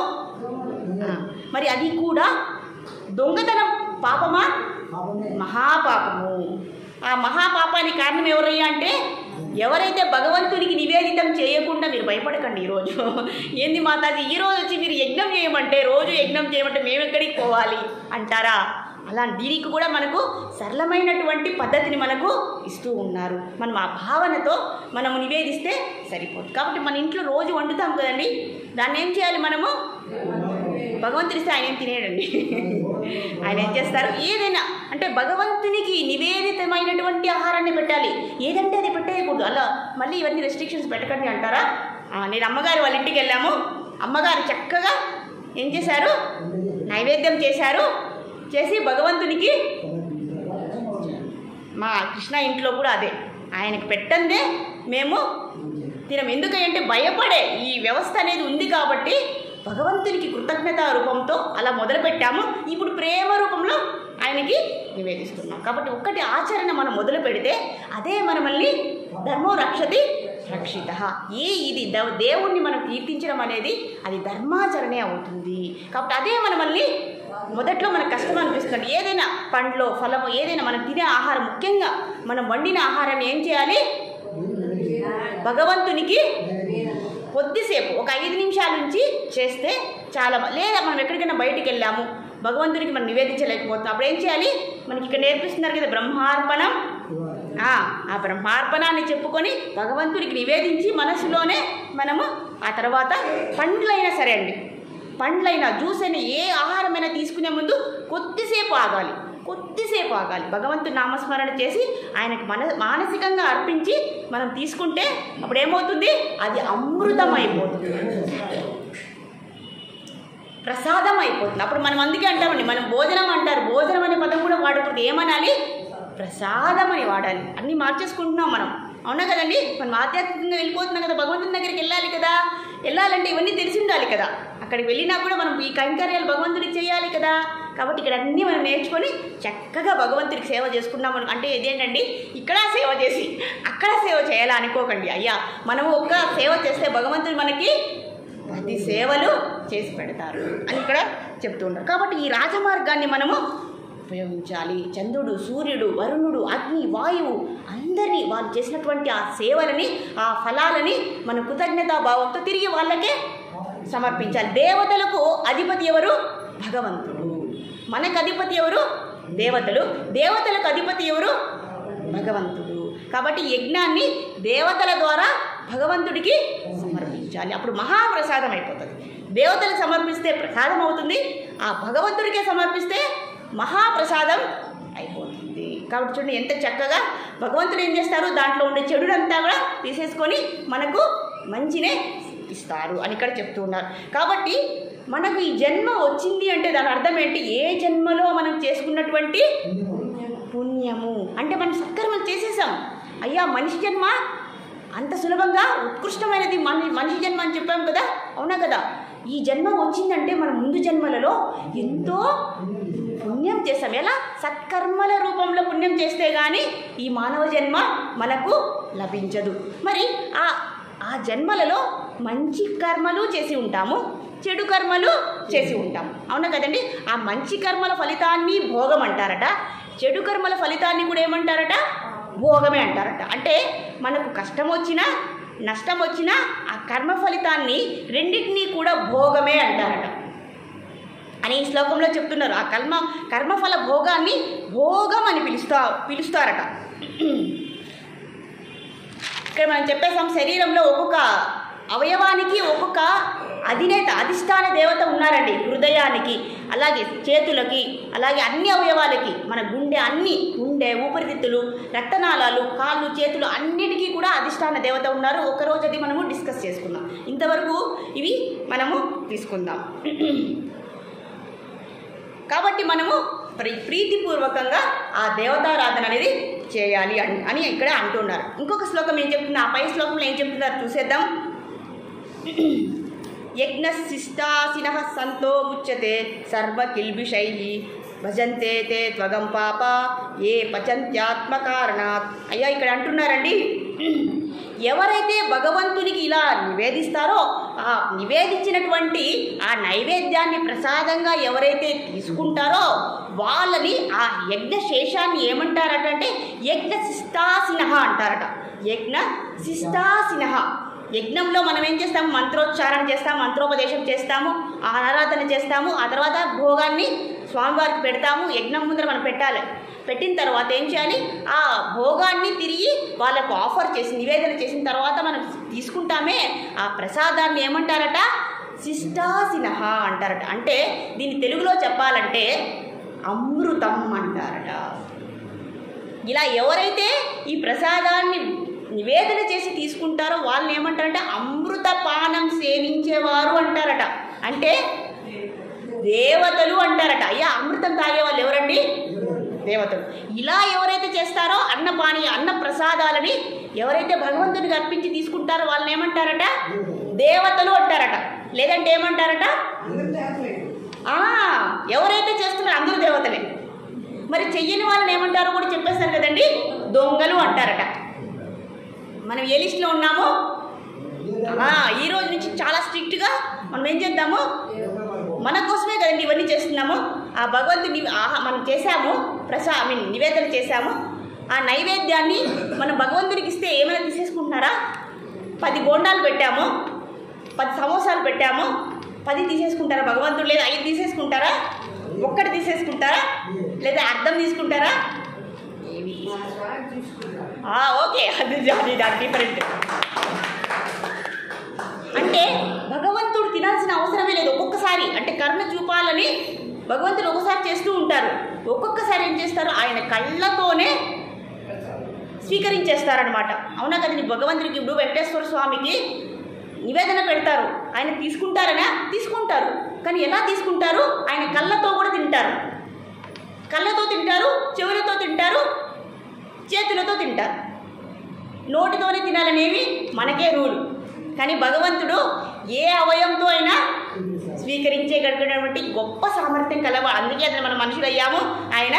మరి అది కూడా దొంగతనం పాపమా? మహాపాపము. ఆ మహాపాపానికి కారణం ఎవరయ్యా అంటే ఎవరైతే భగవంతునికి నివేదితం చేయకుండా మీరు భయపడకండి. ఈరోజు ఏంది మాతాజీ ఈరోజు వచ్చి మీరు యజ్ఞం చేయమంటే, రోజు యజ్ఞం చేయమంటే మేము ఎక్కడికి పోవాలి అంటారా? అలా దీనికి కూడా మనకు సరళమైనటువంటి పద్ధతిని మనకు ఇస్తూ ఉన్నారు. మనం ఆ భావనతో మనము నివేదిస్తే సరిపోతుంది. కాబట్టి మన ఇంట్లో రోజు వండుతాం కదండి, దాన్ని ఏం చేయాలి మనము? భగవంతుడిస్తే ఆయన ఏం తినేయండి, ఆయన ఏం చేస్తారు? ఏదైనా అంటే భగవంతునికి నివేదితమైనటువంటి ఆహారాన్ని పెట్టాలి. ఏదంటే అది పెట్టేయకూడదు. అలా మళ్ళీ ఇవన్నీ రెస్ట్రిక్షన్స్ పెట్టకండి అంటారా? నేను అమ్మగారు వాళ్ళ ఇంటికి వెళ్ళాము. అమ్మగారు చక్కగా ఏం చేశారు? నైవేద్యం చేశారు. చేసి భగవంతునికి, మా కృష్ణ ఇంట్లో కూడా అదే, ఆయనకు పెట్టందే మేము తినం. ఎందుకంటే భయపడే ఈ వ్యవస్థ అనేది ఉంది కాబట్టి భగవంతునికి కృతజ్ఞత రూపంతో అలా మొదలుపెట్టాము. ఇప్పుడు ప్రేమ రూపంలో ఆయనకి నివేదిస్తున్నాం. కాబట్టి ఒక్కటి ఆచరణ మనం మొదలు పెడితే అదే మనల్ని ధర్మో రక్షతి రక్షిత. ఇది దేవుణ్ణి మనం కీర్తించడం అనేది అది ధర్మాచరణే అవుతుంది. కాబట్టి అదే మనల్ని మొదట్లో మనకు కష్టం అనిపిస్తుంది. ఏదైనా పండ్లో ఫలము ఏదైనా మనం తినే ఆహారం, ముఖ్యంగా మనం వండిన ఆహారాన్ని ఏం చేయాలి? భగవంతునికి కొద్దిసేపు ఒక 5 నిమిషాల నుంచి చేస్తే చాలా. లేదా మనం ఎక్కడికైనా బయటికి వెళ్ళాము, భగవంతునికి మనం నివేదించలేకపోతున్నాం, అప్పుడు ఏం చేయాలి? మనకి ఇక్కడ నేర్పిస్తున్నారు కదా బ్రహ్మార్పణం. ఆ బ్రహ్మార్పణాన్ని చెప్పుకొని భగవంతునికి నివేదించి మనసులోనే మనము ఆ తర్వాత పండ్లైనా సరే అండి, పండ్లైనా జ్యూస్ అయినా ఏ ఆహారమైనా తీసుకునే ముందు కొద్దిసేపు ఆగాలి. భగవంతుని నామస్మరణ చేసి ఆయనకు మానసికంగా అర్పించి మనం తీసుకుంటే అప్పుడు ఏమవుతుంది? అది అమృతం అయిపోతుంది, ప్రసాదం అయిపోతుంది. అప్పుడు మనం అందుకే అంటామండి, మనం భోజనం అంటారు, భోజనం అనే పదం కూడా వాడకూడదు. ఏమనాలి? ప్రసాదం అని వాడాలి. అన్నీ మార్చేసుకుంటున్నాం మనం, అవునా కదండి? మనం ఆధ్యాత్మికంగా వెళ్ళిపోతున్నాం కదా, భగవంతుని దగ్గరికి వెళ్ళాలి కదా. వెళ్ళాలంటే ఇవన్నీ తెలిసి ఉండాలి కదా. అక్కడికి వెళ్ళినా కూడా మనం ఈ కైంకర్యాలు భగవంతుడికి చేయాలి కదా. కాబట్టి ఇక్కడ అన్నీ మనం నేర్చుకొని చక్కగా భగవంతుడికి సేవ చేసుకున్నాం. అంటే ఇదేంటండి, ఇక్కడ సేవ చేసి అక్కడ సేవ చేయాలా అనుకోకండి. అయ్యా మనము ఒక్క సేవ చేస్తే భగవంతుడు మనకి 10 సేవలు చేసి పెడతారు అని ఇక్కడ చెప్తూ ఉంటారు. కాబట్టి ఈ రాజమార్గాన్ని మనము ఉపయోగించాలి. చంద్రుడు, సూర్యుడు, వరుణుడు, అగ్ని, వాయువు అందరినీ వాళ్ళు చేసినటువంటి ఆ సేవలని, ఆ ఫలాలని మన కృతజ్ఞతాభావంతో తిరిగి వాళ్ళకే సమర్పించాలి. దేవతలకు అధిపతి ఎవరు? భగవంతుడు. మనకు అధిపతి ఎవరు? దేవతలు. దేవతలకు అధిపతి ఎవరు? భగవంతుడు. కాబట్టి యజ్ఞాన్ని దేవతల ద్వారా భగవంతుడికి సమర్పించాలి. అప్పుడు మహాప్రసాదం అయిపోతుంది. దేవతలకు సమర్పిస్తే ప్రసాదం అవుతుంది, ఆ భగవంతుడికే సమర్పిస్తే మహాప్రసాదం అయిపోతుంది. కాబట్టి చూడండి ఎంత చక్కగా భగవంతుడు ఏం చేస్తారు, దాంట్లో ఉండే చెడునంతా కూడా తీసేసుకొని మనకు మంచినే ఇస్తారు అని ఇక్కడ చెప్తూ ఉన్నారు. కాబట్టి మనకు ఈ జన్మ వచ్చింది అంటే దాని అర్థం ఏంటి? ఏ జన్మలో మనం చేసుకున్నటువంటి పుణ్యము అంటే మనం సత్కర్మలు చేసేసాం. అయ్యా మనిషి జన్మ అంత సులభంగా ఉత్కృష్టమైనది మనిషి జన్మ అని చెప్పాం కదా, అవునా కదా? ఈ జన్మ వచ్చిందంటే మనం ముందు జన్మలలో ఎంతో పుణ్యం చేస్తాం. ఎలా? సత్కర్మల రూపంలో పుణ్యం చేస్తే కానీ ఈ మానవ జన్మ మనకు లభించదు. మరి ఆ జన్మలలో మంచి కర్మలు చేసి ఉంటాము, చెడు కర్మలు చేసి ఉంటాము, అవునా కదండి? ఆ మంచి కర్మల ఫలితాన్ని భోగం అంటారట, చెడు కర్మల ఫలితాన్ని కూడా ఏమంటారట? భోగమే అంటారట. అంటే మనకు కష్టం వచ్చినా నష్టం వచ్చినా ఆ కర్మ ఫలితాన్ని రెండింటినీ కూడా భోగమే అంటారట అని ఈ శ్లోకంలో చెప్తున్నారు. ఆ కర్మఫల భోగాన్ని భోగం అని పిలుస్తారట. ఇక్కడ మనం చెప్పేసాం, శరీరంలో ఒక్కొక్క అవయవానికి ఒక్కొక్క అధిష్టాన దేవత ఉన్నారండి. హృదయానికి, అలాగే చేతులకి, అలాగే అన్ని అవయవాలకి, మన గుండె, ఊపిరితిత్తులు, రక్తనాళాలు, కాళ్ళు, చేతులు అన్నిటికీ కూడా అధిష్టాన దేవత ఉన్నారు. ఒకరోజు అది మనము డిస్కస్ చేసుకుందాం. ఇంతవరకు ఇవి మనము తీసుకుందాం. కాబట్టి మనము ప్రీతిపూర్వకంగా ఆ దేవతారాధన అనేది చేయాలి అని ఇక్కడ అంటున్నారు. ఇంకొక శ్లోకం ఏం చెప్తున్నా, ఆ పై శ్లోకంలో ఏం చెప్తున్నారు చూసేద్దాం. యజ్ఞశిష్టాసినః సంతో ముచ్యతే సర్వకిల్బిషై భజంతే తే త్వగం పాప ఏ పచంత్యాత్మకారణాత్. అయ్యా ఇక్కడ అంటున్నారండి, ఎవరైతే భగవంతునికి ఇలా నివేదిస్తారో ఆ నివేదించినటువంటి ఆ నైవేద్యాన్ని ప్రసాదంగా ఎవరైతే తీసుకుంటారో వాళ్ళని ఆ యజ్ఞశేషాన్ని ఏమంటారట అంటే యజ్ఞశిష్టాసినః అంటారట. యజ్ఞ శిష్టాసిన. యజ్ఞంలో మనం ఏం చేస్తాము? మంత్రోచ్చారణ చేస్తాము, మంత్రోపదేశం చేస్తాము, ఆరాధన చేస్తాము. ఆ తర్వాత భోగాన్ని స్వామివారికి పెడతాము. యజ్ఞం ముందర మనం పెట్టాలి. పెట్టిన తర్వాత ఏం చేయాలి? ఆ భోగాన్ని తిరిగి వాళ్ళకు ఆఫర్ చేసి నివేదన చేసిన తర్వాత మనం తీసుకుంటామే ఆ ప్రసాదాన్ని ఏమంటారట? శిష్టాసిన అంటారట. అంటే దీన్ని తెలుగులో చెప్పాలంటే అమృతం అంటారట. ఇలా ఎవరైతే ఈ ప్రసాదాన్ని నివేదన చేసి తీసుకుంటారో వాళ్ళని ఏమంటారంటే అమృతపానం సేవించేవారు అంటారట. అంటే దేవతలు అంటారట. అయ్యా అమృతం తాగే వాళ్ళు ఎవరండి? దేవతలు. ఇలా ఎవరైతే చేస్తారో అన్న ప్రసాదాలని ఎవరైతే భగవంతునికి అర్పించి తీసుకుంటారో వాళ్ళని ఏమంటారట? దేవతలు అంటారట. లేదంటే ఏమంటారట? ఎవరైతే చేస్తున్నారో అందరూ దేవతలే. మరి చెయ్యని వాళ్ళని ఏమంటారో కూడా చెప్పేస్తారు కదండి, దొంగలు అంటారట. మనం ఏ లిస్టులో ఉన్నాము? ఈ రోజు నుంచి చాలా స్ట్రిక్ట్గా మనం ఏం చేద్దాము? మన కోసమే కదండి ఇవన్నీ చేస్తున్నాము. ఆ భగవంతుని మనం చేశాము, నివేదన చేశాము. ఆ నైవేద్యాన్ని మనం భగవంతునికి ఇస్తే ఏమైనా తీసేసుకుంటున్నారా? 10 బోండాలు పెట్టాము, 10 సమోసాలు పెట్టాము, 10 తీసేసుకుంటారా భగవంతుడు? లేదా 5 తీసేసుకుంటారా? 1 తీసేసుకుంటారా? లేదా అర్థం తీసుకుంటారా? ఓకే, అది డిఫరెంట్. అంటే భగవంతుడు తినాల్సిన అవసరమే లేదు. ఒక్కొక్కసారి అంటే కరుణ చూపాలని భగవంతుడు ఒకసారి చేస్తూ ఉంటారు. ఒక్కొక్కసారి ఏం చేస్తారు? ఆయన కళ్ళతోనే స్వీకరించేస్తారనమాట. అవునా కదండి? భగవంతుడికి ఇప్పుడు వెంకటేశ్వర స్వామికి నివేదన పెడతారు. ఆయన తీసుకుంటారనా? తీసుకుంటారు. కానీ ఎలా తీసుకుంటారు? ఆయన కళ్ళతో కూడా తింటారు. కళ్ళతో తింటారు, చెవులతో తింటారు, చేతులతో తింటారు. నోటితోనే తినాలనేవి మనకే రూల్. కానీ భగవంతుడు ఏ అవయవంతో అయినా స్వీకరించేటటువంటి గొప్ప సామర్థ్యం కలవా. అందుకే అతను మనం మనుషులు అయ్యాము, ఆయన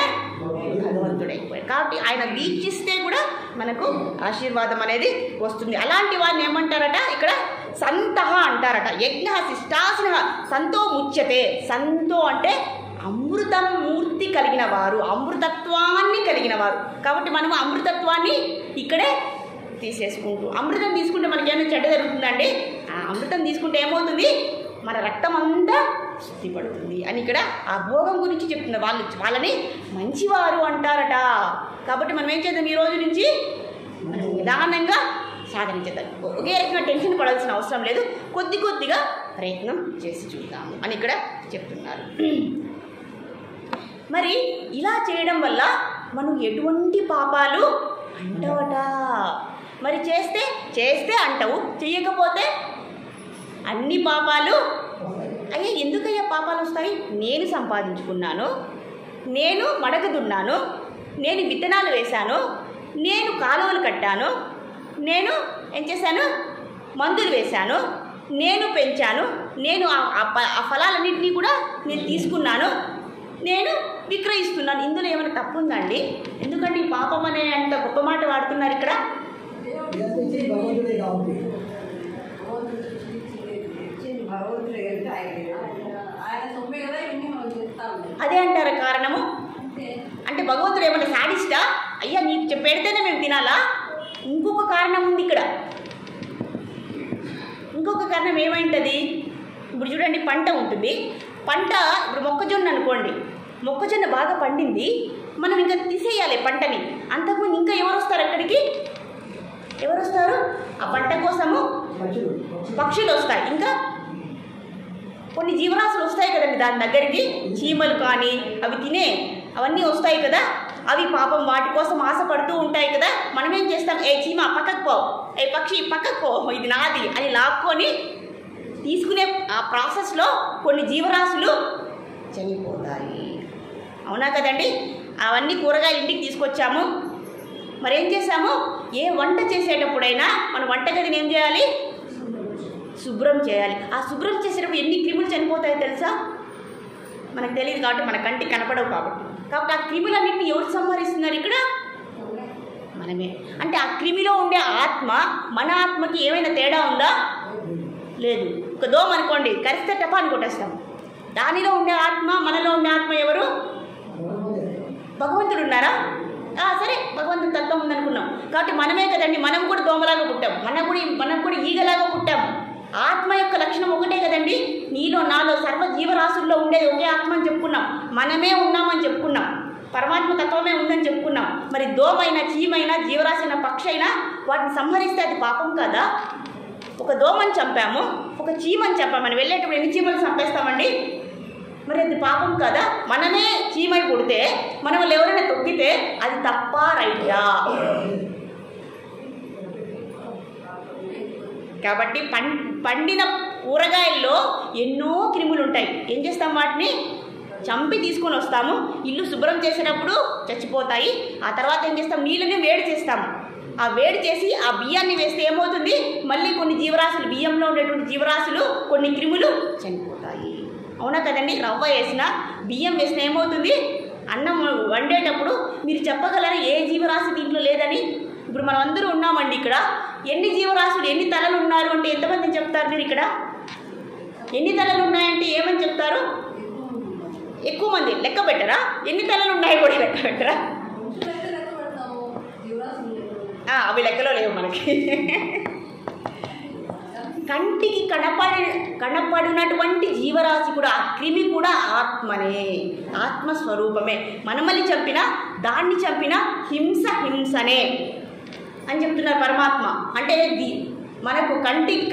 భగవంతుడు అయిపోయాడు. కాబట్టి ఆయన వీక్షిస్తే కూడా మనకు ఆశీర్వాదం అనేది వస్తుంది. అలాంటి వారిని ఏమంటారట? ఇక్కడ సంతః అంటారట. యజ్ఞ శిష్టాసిన సంతో ముచ్యతే. సంతో అంటే అమృతం మూర్తి కలిగిన వారు, అమృతత్వాన్ని కలిగిన వారు. కాబట్టి మనము అమృతత్వాన్ని ఇక్కడే తీసేసుకుంటూ, అమృతం తీసుకుంటే మనకి ఏమైనా చెడ్డ జరుగుతుందండి? అమృతం తీసుకుంటే ఏమవుతుంది? మన రక్తం అంతా శుద్ధి పడుతుంది అని ఇక్కడ ఆ భోగం గురించి చెప్తున్నారు. వాళ్ళని మంచివారు అంటారట. కాబట్టి మనం ఏం చేద్దాం? ఈ రోజు నుంచి మనం నిదానంగా సాధనించేద్దాం. ఒకే రకంగా టెన్షన్ పడాల్సిన అవసరం లేదు. కొద్దిగా ప్రయత్నం చేసి చూద్దాము అని ఇక్కడ చెప్తున్నారు. మరి ఇలా చేయడం వల్ల మనం ఎటువంటి పాపాలు అంటవట? మరి చేస్తే అంటవు, చెయ్యకపోతే అన్ని పాపాలు. అయ్యా ఎందుకయ్యా పాపాలు వస్తాయి? నేను సంపాదించుకున్నాను, నేను మడక దున్నాను, నేను విత్తనాలు వేశాను, నేను కాలువలు కట్టాను, నేను ఏం చేశాను? మందులు వేశాను, నేను పెంచాను, నేను ఆ ఫలాలన్నింటినీ కూడా నేను తీసుకున్నాను, నేను విక్రయిస్తున్నాను. ఇందులో ఏమైనా తప్పు ఉందండి? ఎందుకంటే ఈ పాపం అనే అంత గొప్ప మాట వాడుతున్నారు ఇక్కడ. అదే అంటారు కారణము. అంటే భగవంతుడు ఏమన్నా సాడిస్టా? అయ్యా నీకు పెడితేనే మేము తినాలా? ఇంకొక కారణం ఉంది ఇక్కడ. ఇంకొక కారణం ఏమైంటుంది? ఇప్పుడు చూడండి, పంట ఉంటుంది. పంట ఇప్పుడు మొక్కజొన్న అనుకోండి, మొక్కజొన్న బాగా పండింది, మనం ఇంకా తీసేయాలి పంటని. అంతకుముందు ఇంకా ఎవరు వస్తారు అక్కడికి? ఎవరు వస్తారు? ఆ పంట కోసము పక్షులు వస్తాయి, ఇంకా కొన్ని జీవరాశులు వస్తాయి కదండి దాని దగ్గరికి. చీమలు కానీ అవి తినే అవన్నీ వస్తాయి కదా. అవి పాపం వాటి కోసం ఆశపడుతూ ఉంటాయి కదా. మనం ఏం చేస్తాం? ఏ చీమ పక్కకు పో, ఏ పక్షి పక్కకు పో, ఇది నాది అని లాక్కొని తీసుకునే ఆ ప్రాసెస్లో కొన్ని జీవరాశులు చనిపోతాయి. అవునా కదండి? అవన్నీ కూరగాయలు ఇంటికి తీసుకొచ్చాము. మరి ఏం చేసాము? ఏ వంట చేసేటప్పుడైనా మన వంటగదిని ఏం చేయాలి? శుభ్రం చేయాలి. ఆ శుభ్రం చేసేటప్పుడు ఎన్ని క్రిములు చనిపోతాయో తెలుసా? మనకు తెలియదు కాబట్టి, మన కంటికి కనపడవు కాబట్టి. కాబట్టి ఆ క్రిములన్నింటినీ ఎవరు సంహరిస్తున్నారు ఇక్కడ? మనమే. అంటే ఆ క్రిమిలో ఉండే ఆత్మ మన ఆత్మకి ఏమైనా తేడా ఉందా? లేదు. ఒక దోమ అనుకోండి, కరిస్తే టపాని కొట్టేస్తాం. దానిలో ఉండే ఆత్మ, మనలో ఉండే ఆత్మ ఎవరు? భగవంతుడు ఉన్నారా? సరే భగవంతుని తత్వం ఉందనుకున్నాం కాబట్టి మనమే కదండి, మనం కూడా దోమలాగా పుట్టాం, మనం కూడా ఈగలాగా పుట్టాం. ఆత్మ యొక్క లక్షణం ఒకటే కదండి, నీలో నాలో సర్వ జీవరాశుల్లో ఉండేది ఒకే ఆత్మ అని చెప్పుకున్నాం, మనమే ఉన్నామని చెప్పుకున్నాం, పరమాత్మ తత్వమే ఉందని చెప్పుకున్నాం. మరి దోమైనా చీమైనా జీవరాశి పక్షి అయినా వాటిని సంహరిస్తే అది పాపం కదా? ఒక దోమని చంపాము, ఒక చీమని చంపాము, మనం వెళ్ళేటప్పుడు ఎన్ని చీమలు చంపేస్తామండి? మరి అది పాపం కదా? మనమే చీమై పుడితే మనం వాళ్ళు ఎవరైనా తొక్కితే అది తప్ప రైటా? కాబట్టి పండిన కూరగాయల్లో ఎన్నో క్రిములు ఉంటాయి. ఏం చేస్తాం? వాటిని చంపి తీసుకొని వస్తాము, ఇల్లు శుభ్రం చేసేటప్పుడు చచ్చిపోతాయి. ఆ తర్వాత ఏం చేస్తాం? నీళ్ళని వేడి చేస్తాము. ఆ వేడి చేసి ఆ బియ్యాన్ని వేస్తే ఏమవుతుంది? మళ్ళీ కొన్ని జీవరాశులు, బియ్యంలో ఉండేటువంటి జీవరాశులు, కొన్ని క్రిములు చనిపోతాయి. అవునా కదండి? రవ్వ వేసినా బియ్యం వేసినా ఏమవుతుంది? అన్నం వండేటప్పుడు మీరు చెప్పగలరా ఏ జీవరాశి దీంట్లో లేదని? ఇప్పుడు మనం అందరూ ఉన్నామండి ఇక్కడ, ఎన్ని జీవరాశులు, ఎన్ని తలలు ఉన్నారు అంటే ఎంతమంది చెప్తారు? మీరు ఇక్కడ ఎన్ని తలలు ఉన్నాయంటే ఏమని చెప్తారు? ఎక్కువ మంది లెక్క పెట్టరా? ఎన్ని తలలు ఉన్నాయి కూడా లెక్క పెట్టరా? అవి లెక్కలో లేవు మనకి. కంటికి కనపడినటువంటి జీవరాశి కూడా, ఆ క్రిమి కూడా ఆత్మనే, ఆత్మస్వరూపమే. మనమల్ని చంపినా దాన్ని చంపినా హింసనే అని చెప్తున్నారు పరమాత్మ. అంటే మనకు కంటికి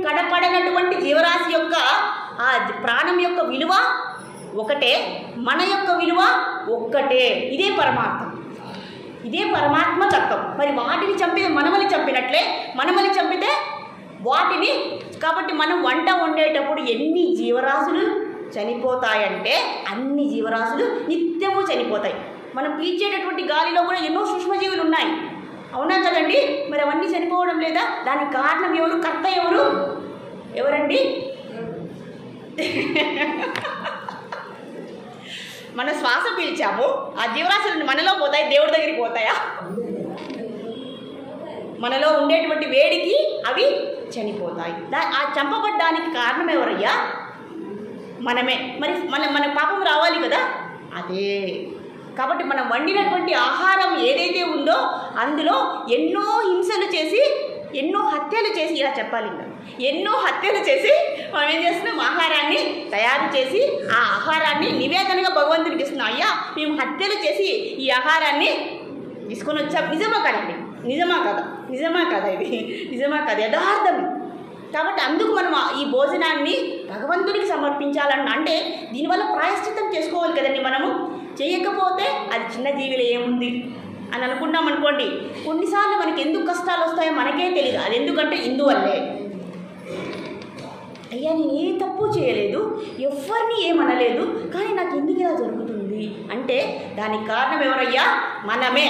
కనపడినటువంటి జీవరాశి యొక్క ఆ ప్రాణం యొక్క విలువ ఒకటే, మన యొక్క విలువ ఒక్కటే. ఇదే పరమాత్మ, ఇదే పరమాత్మ తత్వం. మరి వాటిని చంపితే మనమల్ని చంపినట్లే, మనమల్ని చంపితే వాటిని. కాబట్టి మనం వంట వండేటప్పుడు ఎన్ని జీవరాశులు చనిపోతాయంటే అన్ని జీవరాశులు నిత్యము చనిపోతాయి. మనం పీల్చేటటువంటి గాలిలో కూడా ఎన్నో సూక్ష్మజీవులు ఉన్నాయి, అవునా కదండి? మరి అవన్నీ చనిపోవడం లేదా? దానికి కారణం ఎవరు? కర్త ఎవరు? ఎవరండి? మన శ్వాస పీల్చాము, ఆ జీవరాశులు మనలో పోతాయి, దేవుడి దగ్గరికి పోతాయా? మనలో ఉండేటువంటి వేడికి అవి చనిపోతాయి. ఆ చంపబడ్డానికి కారణం ఎవరయ్యా? మనమే. మరి మన పాపం రావాలి కదా, అదే. కాబట్టి మనం వండినటువంటి ఆహారం ఏదైతే ఉందో అందులో ఎన్నో హింసలు చేసి, ఎన్నో హత్యలు చేసి, ఇలా చెప్పాలి ఇంకా, ఎన్నో హత్యలు చేసి మనం ఏం చేస్తున్నాం? ఆహారాన్ని తయారు చేసి ఆ ఆహారాన్ని నివేదనగా భగవంతుడికి ఇస్తున్నాం. అయ్యా మేము హత్యలు చేసి ఈ ఆహారాన్ని తీసుకొని వచ్చాం. నిజమా కదండి? నిజమా కదా? ఇది నిజమా కదా? యథార్థం. కాబట్టి అందుకు మనం ఈ భోజనాన్ని భగవంతుడికి సమర్పించాలన్న, అంటే దీనివల్ల ప్రాయశ్చిత్తం చేసుకోవాలి కదండి. మనము చేయకపోతే అది చిన్న జీవిలో ఏముంది అని అనుకున్నాం అనుకోండి, కొన్నిసార్లు మనకి ఎందుకు కష్టాలు వస్తాయో మనకే తెలియదు. అది ఎందుకంటే ఇందువల్లే, అయ్యా నేను ఏ తప్పు చేయలేదు, ఎవరిని ఏమనలేదు, కానీ నాకు ఎందుకు ఇలా జరుగుతుంది అంటే దానికి కారణం ఎవరయ్యా? మనమే.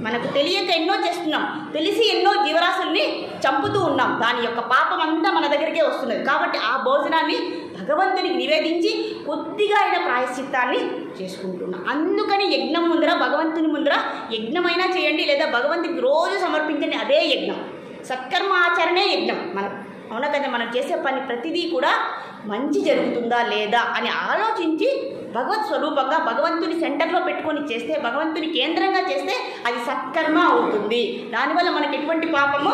మనకు తెలియక ఎన్నో చేస్తున్నాం, తెలిసి ఎన్నో జీవరాశుల్ని చంపుతూ ఉన్నాం. దాని యొక్క పాపం అంతా మన దగ్గరికే వస్తున్నది. కాబట్టి ఆ భోజనాన్ని భగవంతునికి నివేదించి కొద్దిగా అయిన ప్రాయశ్చిత్తాన్ని చేసుకుంటున్నాం. అందుకని యజ్ఞం ముందర, భగవంతుని ముందర యజ్ఞమైనా చేయండి, లేదా భగవంతునికి రోజు సమర్పించండి, అదే యజ్ఞం. సత్కర్మ ఆచరణే యజ్ఞం. అవునా కదా? మనం చేసే పని ప్రతిదీ కూడా మంచి జరుగుతుందా లేదా అని ఆలోచించి భగవత్ స్వరూపంగా భగవంతుని సెంటర్లో పెట్టుకొని చేస్తే, భగవంతుని కేంద్రంగా చేస్తే అది సత్కర్మ అవుతుంది. దానివల్ల మనకి ఎటువంటి పాపము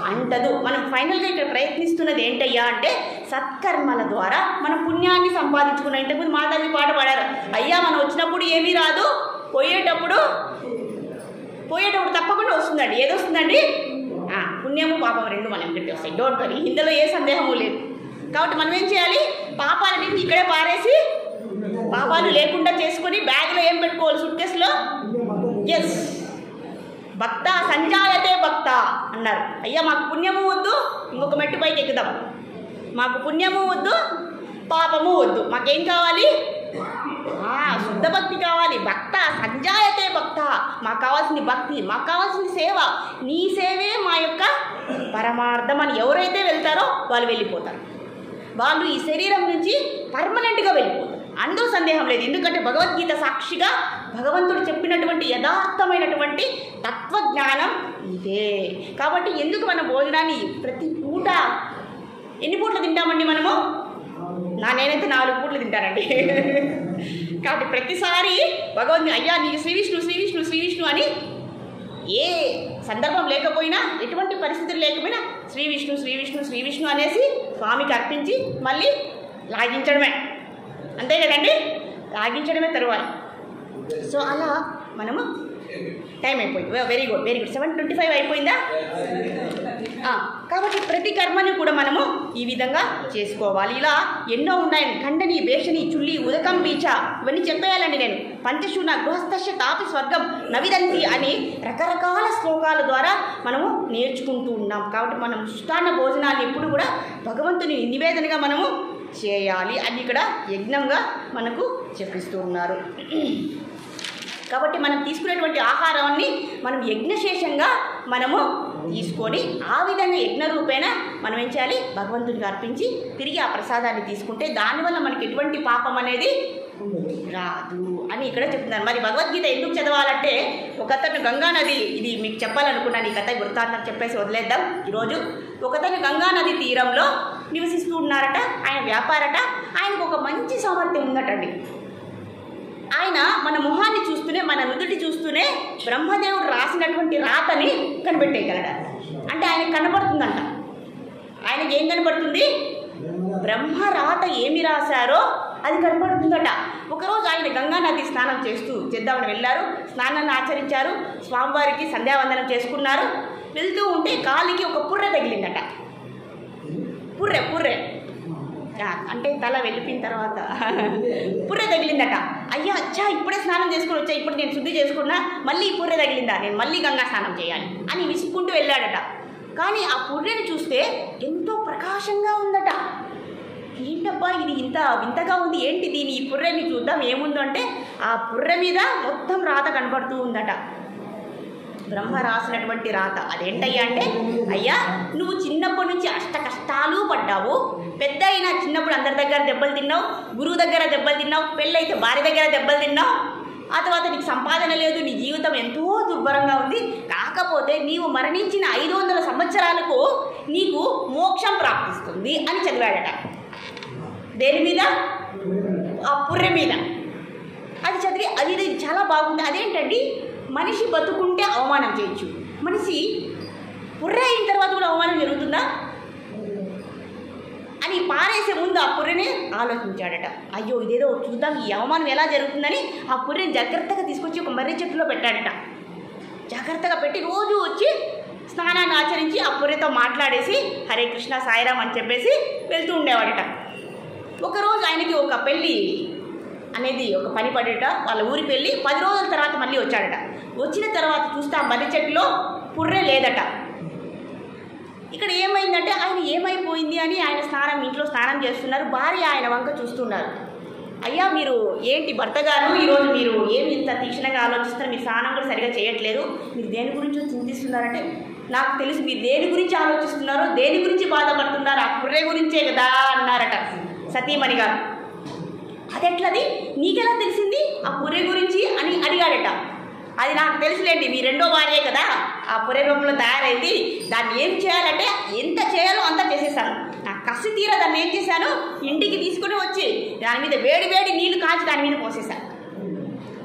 అంటదు. మనం ఫైనల్గా ఇక్కడ ప్రయత్నిస్తున్నది ఏంటయ్యా అంటే సత్కర్మల ద్వారా మనం పుణ్యాన్ని సంపాదించుకున్నాం. ఇంతకుముందు మాతాజీ పాట పాడారు, అయ్యా మనం వచ్చినప్పుడు ఏమీ రాదు, పోయేటప్పుడు తప్పకుండా వస్తుందండి. ఏదొస్తుందండి? పుణ్యము పాపం రెండు మనం ఇంటికి వస్తాయి. డోంట్ వరీ, ఇందులో ఏ సందేహము లేదు. కాబట్టి మనం ఏం చేయాలి? పాపాలన్నింటినీ ఇక్కడే పారేసి, పాపాలు లేకుండా చేసుకొని బ్యాగ్లో ఏం పెట్టుకోవాలి? సూట్ కేసులో. ఎస్, భక్త సంజాయతే భక్త అన్నారు. అయ్యా మాకు పుణ్యము వద్దు, ఇంకొక మెట్టు పైకి ఎక్కుదాం. మాకు పుణ్యము వద్దు, పాపము వద్దు, మాకేం కావాలి? శుద్ధ భక్తి కావాలి. భక్త సంజాయతే భక్త, మాకు కావాల్సింది భక్తి, మాకు కావాల్సింది సేవ. నీ సేవే మా యొక్క పరమార్థం అని ఎవరైతే వెళ్తారో వాళ్ళు వెళ్ళిపోతారు. వాళ్ళు ఈ శరీరం నుంచి పర్మనెంట్గా వెళ్ళిపోతారు. అందులో సందేహం లేదు. ఎందుకంటే భగవద్గీత సాక్షిగా భగవంతుడు చెప్పినటువంటి యథార్థమైనటువంటి తత్వజ్ఞానం ఇదే. కాబట్టి ఎందుకు మన భోజనాన్ని ప్రతి పూట ఎన్ని పూటలు తింటామండి మనము? నేనైతే 4 పూటలు తింటానండి. కాబట్టి ప్రతిసారి భగవంతుని అయ్యా నీకు శ్రీ విష్ణు శ్రీ విష్ణు శ్రీ విష్ణు అని ఏ సందర్భం లేకపోయినా ఎటువంటి పరిస్థితులు లేకపోయినా శ్రీ విష్ణు శ్రీ విష్ణు శ్రీ విష్ణు అనేసి స్వామికి అర్పించి మళ్ళీ లాగించడమే, అంతే కదండి, లాగించడమే తరువాత. సో అలా మనము టైం అయిపోయింది. Very good very good. 7:25 అయిపోయిందా? కాబట్టి ప్రతి కర్మని కూడా మనము ఈ విధంగా చేసుకోవాలి. ఇలా ఎన్నో ఉన్నాయండి. ఖండని భేషణి చుల్లి ఉదకం బీచ ఇవన్నీ చెప్పేయాలండి నేను. పంచశూన గృహస్థ తాపి స్వర్గం నవిదంతి అని రకరకాల శ్లోకాల ద్వారా మనము నేర్చుకుంటూ ఉన్నాం. కాబట్టి మనం సుష్టాన్న భోజనాన్ని ఎప్పుడు కూడా భగవంతుని నివేదనగా మనము చేయాలి అని ఇక్కడ యజ్ఞంగా మనకు చెప్పిస్తూ ఉన్నారు. కాబట్టి మనం తీసుకునేటువంటి ఆహారాన్ని మనం యజ్ఞశేషంగా మనము తీసుకొని ఆ విధంగా యజ్ఞ రూపేణ మనం ఏం చేయాలి, భగవంతుడికి అర్పించి తిరిగి ఆ ప్రసాదాన్ని తీసుకుంటే దానివల్ల మనకి ఎటువంటి పాపం అనేది రాదు అని ఇక్కడ చెప్తున్నారు. మరి భగవద్గీత ఎందుకు చదవాలంటే, ఒకతను గంగానది, ఇది మీకు చెప్పాలనుకున్నాను, ఈ కథ వృత్తాంతం చెప్పేసి వదిలేద్దాం ఈరోజు. ఒకతను గంగానది తీరంలో నివసిస్తూ ఉన్నారట. ఆయన వ్యాపారట. ఆయనకు ఒక మంచి సామర్థ్యం ఉందటండి. ఆయన మన మొహాన్ని చూస్తూనే, మన నుదుటి చూస్తూనే బ్రహ్మదేవుడు రాసినటువంటి రాతని కనిపెట్టేయగలడు. అంటే ఆయనకు కనబడుతుందంట. ఆయనకి ఏం కనబడుతుంది? బ్రహ్మ రాత ఏమి రాశారో అది కనబడుతుందట. ఒకరోజు ఆయన గంగానది స్నానం చేద్దామని వెళ్ళారు. స్నానాన్ని ఆచరించారు. స్వామివారికి సంధ్యావందనం చేసుకున్నారు. వెళ్తూ ఉంటే కాలికి ఒక పుర్రె తగిలిందట. పుర్రె అంటే తల వెళ్ళిపోయిన తర్వాత పుర్రె తగిలిందట. అయ్యా అచ్చా ఇప్పుడే స్నానం చేసుకుని వచ్చా, ఇప్పుడు నేను శుద్ధి చేసుకున్నా, మళ్ళీ ఈ పుర్రె తగిలిందా, నేను మళ్ళీ గంగా స్నానం చేయాలి అని విసుక్కుంటూ వెళ్ళాడట. కానీ ఆ పుర్రెని చూస్తే ఎంతో ప్రకాశంగా ఉందట. ఏంటబ్బా ఇది ఇంత వింతగా ఉంది, ఏంటి దీని ఈ పుర్రెని చూద్దాం ఏముందో అంటే ఆ పుర్రె మీద మొత్తం రాత కనబడుతూ ఉందట. బ్రహ్మ రాసినటువంటి రాత. అదేంటయ్యా అంటే, అయ్యా నువ్వు చిన్నప్పటి నుంచి అష్ట కష్టాలు పడ్డావు, పెద్ద అయినా చిన్నప్పుడు అందరి దగ్గర దెబ్బలు తిన్నావు, గురువు దగ్గర దెబ్బలు తిన్నావు, పెళ్ళైతే భార్య దగ్గర దెబ్బలు తిన్నావు, ఆ తర్వాత నీకు సంపాదన లేదు, నీ జీవితం ఎంతో దుర్భరంగా ఉంది. కాకపోతే నీవు మరణించిన 500 సంవత్సరాలకు నీకు మోక్షం ప్రాప్తిస్తుంది అని చదివాడట. దేని మీద? ఆ పుర్రె మీద. అది చదివి అది చాలా బాగుంది. అదేంటండి, మనిషి బతుకుంటే అవమానం చేయొచ్చు, మనిషి పుర్రె అయిన తర్వాత కూడా అవమానం జరుగుతుందా అని పారేసే ముందు ఆ పుర్రెని ఆలోచించాడట. అయ్యో ఇదేదో చూద్దాం, ఈ అవమానం ఎలా జరుగుతుందని ఆ పుర్రెని జాగ్రత్తగా తీసుకొచ్చి ఒక మర్రి చెట్టులో పెట్టాడట. జాగ్రత్తగా పెట్టి రోజు వచ్చి స్నానాన్ని ఆచరించి ఆ పుర్రెతో మాట్లాడేసి హరే కృష్ణ సాయిరామ్ అని చెప్పేసి వెళ్తూ ఉండేవాడట. ఒకరోజు ఆయనకి ఒక పెళ్ళి అనేది ఒక పని పడేట, వాళ్ళ ఊరి పెళ్ళి. 10 రోజుల తర్వాత మళ్ళీ వచ్చాడట. వచ్చిన తర్వాత చూస్తే ఆ మర్రి చెట్టులో పుర్రె లేదట. ఇక్కడ ఏమైందంటే ఆయన ఏమైపోయింది అని ఆయన ఇంట్లో స్నానం చేస్తున్నారు. భార్య ఆయన వంక చూస్తున్నారు. అయ్యా మీరు ఏంటి భర్త గారు, ఈరోజు మీరు ఏమి ఇంత తీక్షణంగా ఆలోచిస్తున్నారు, మీరు స్నానం కూడా సరిగా చేయట్లేదు, మీరు దేని గురించి చింతిస్తున్నారంటే, నాకు తెలుసు మీరు దేని గురించి ఆలోచిస్తున్నారో, దేని గురించి బాధపడుతున్నారు, ఆ పుర్రె గురించే కదా అన్నారట సతీమణి గారు. అదెట్లది, నీకెలా తెలిసింది ఆ పుర్రె గురించి అని అడిగాడట. అది నాకు తెలుసులేండి, మీ రెండో భార్యే కదా ఆ పుర్రె రూపంలో తయారైంది, దాన్ని ఏం చేయాలంటే ఎంత చేయాలో అంతా చేసేసాను. నాకు కసి తీరా దాన్ని ఏం చేశాను, ఇంటికి తీసుకుని వచ్చి దాని మీద వేడి వేడి నీళ్లు కాచి దాని మీద పోసేసాను.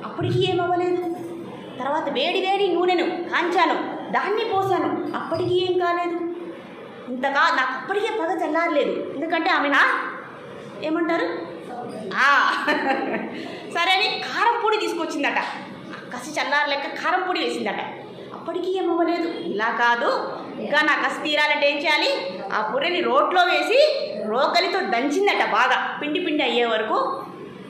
అప్పటికి ఏమవ్వలేదు. తర్వాత వేడి వేడి నూనెను కాంచాను, దాన్ని పోసాను, అప్పటికి ఏం కాలేదు. ఇంతగా నాకు అప్పటికే పగ చల్లారలేదు. ఎందుకంటే ఆమె ఏమంటారు సరే అని కారం పొడి తీసుకొచ్చిందట. కసి చల్లారు లెక్క కారం పొడి వేసిందట. అప్పటికీ ఏమవ్వలేదు. ఇలా కాదు, ఇంకా నా కసి తీరాలంటే ఏం చేయాలి, ఆ పుర్రెని రోట్లో వేసి రోకలితో దంచిందట. బాగా పిండి పిండి అయ్యే వరకు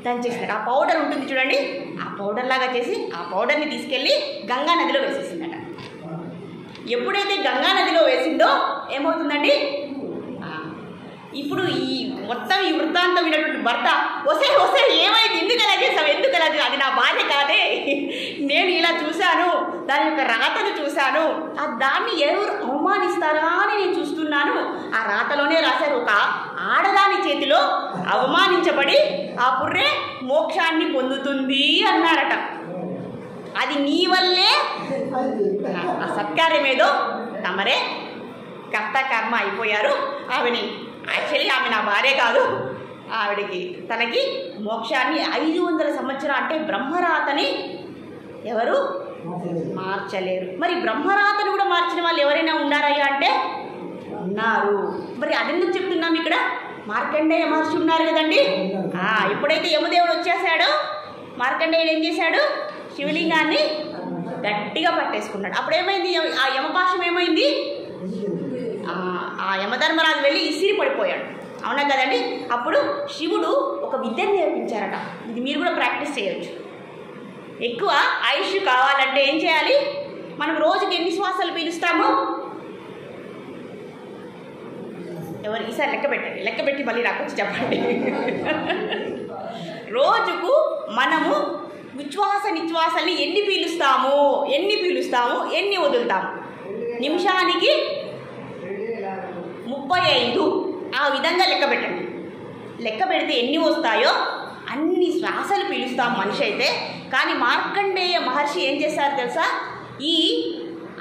దంచేసిందట. ఆ పౌడర్ ఉంటుంది చూడండి, ఆ పౌడర్ లాగా చేసి ఆ పౌడర్ని తీసుకెళ్ళి గంగా నదిలో వేసేసిందట. ఎప్పుడైతే గంగా నదిలో వేసిందో ఏమవుతుందండి, ఇప్పుడు ఈ మొత్తం ఈ వృత్తాంతం విన్నటువంటి భర్త వసే ఏమైంది, ఎందుకు అలా చేసావు, ఎందుకు అలా, అది నా భార్య కాదే, నేను ఇలా చూశాను, దాని యొక్క రాతను చూశాను, దాన్ని ఎవరు అవమానిస్తారా అని నేను చూస్తున్నాను. ఆ రాతలోనే రాశారు, ఒక ఆడదాని చేతిలో అవమానించబడి ఆ పుర్రె మోక్షాన్ని పొందుతుంది అన్నారట. అది నీ వల్లే ఆ సత్కార్యం ఏదో తమరే కర్త కర్మ అయిపోయారు. ఆమెని యాక్చువల్లీ ఆమె నా భార్య కాదు, ఆవిడికి తనకి మోక్షాన్ని 500 సంవత్సరాలు అంటే బ్రహ్మరాతని ఎవరు మార్చలేరు. మరి బ్రహ్మరాతను కూడా మార్చిన వాళ్ళు ఎవరైనా ఉన్నారయ్యా అంటే ఉన్నారు. మరి అదెందుకు చెప్తున్నాం ఇక్కడ? మార్కండేయ మహర్షి ఉన్నారు కదండి. ఎప్పుడైతే యమదేవుడు వచ్చేసాడో మార్కండేయుడు ఏం చేశాడు? శివలింగాన్ని గట్టిగా పట్టేసుకున్నాడు. అప్పుడు ఏమైంది? ఆ యమపాశం ఏమైంది? ఆ యమధర్మరాజు వెళ్ళి ఇసిరి పడిపోయాడు. అవునా కదండి. అప్పుడు శివుడు ఒక విద్యను నేర్పించారట. ఇది మీరు కూడా ప్రాక్టీస్ చేయొచ్చు. ఎక్కువ ఆయుష్ కావాలంటే ఏం చేయాలి? మనం రోజుకి ఎన్ని శ్వాసలు పీలుస్తాము? ఎవరు ఈసారి లెక్క పెట్టండి. లెక్క పెట్టి మళ్ళీ నాకు వచ్చి చెప్పండి. రోజుకు మనము ఉచ్ఛ్వాస నిశ్వాసాన్ని ఎన్ని పీలుస్తాము, ఎన్ని వదులుతాము? నిమిషానికి 35. ఆ విధంగా లెక్క పెట్టండి. లెక్క పెడితే ఎన్ని వస్తాయో అన్ని శ్వాసలు పీలుస్తాం మనిషి అయితే. కానీ మార్కండేయ మహర్షి ఏం చేశారు తెలుసా? ఈ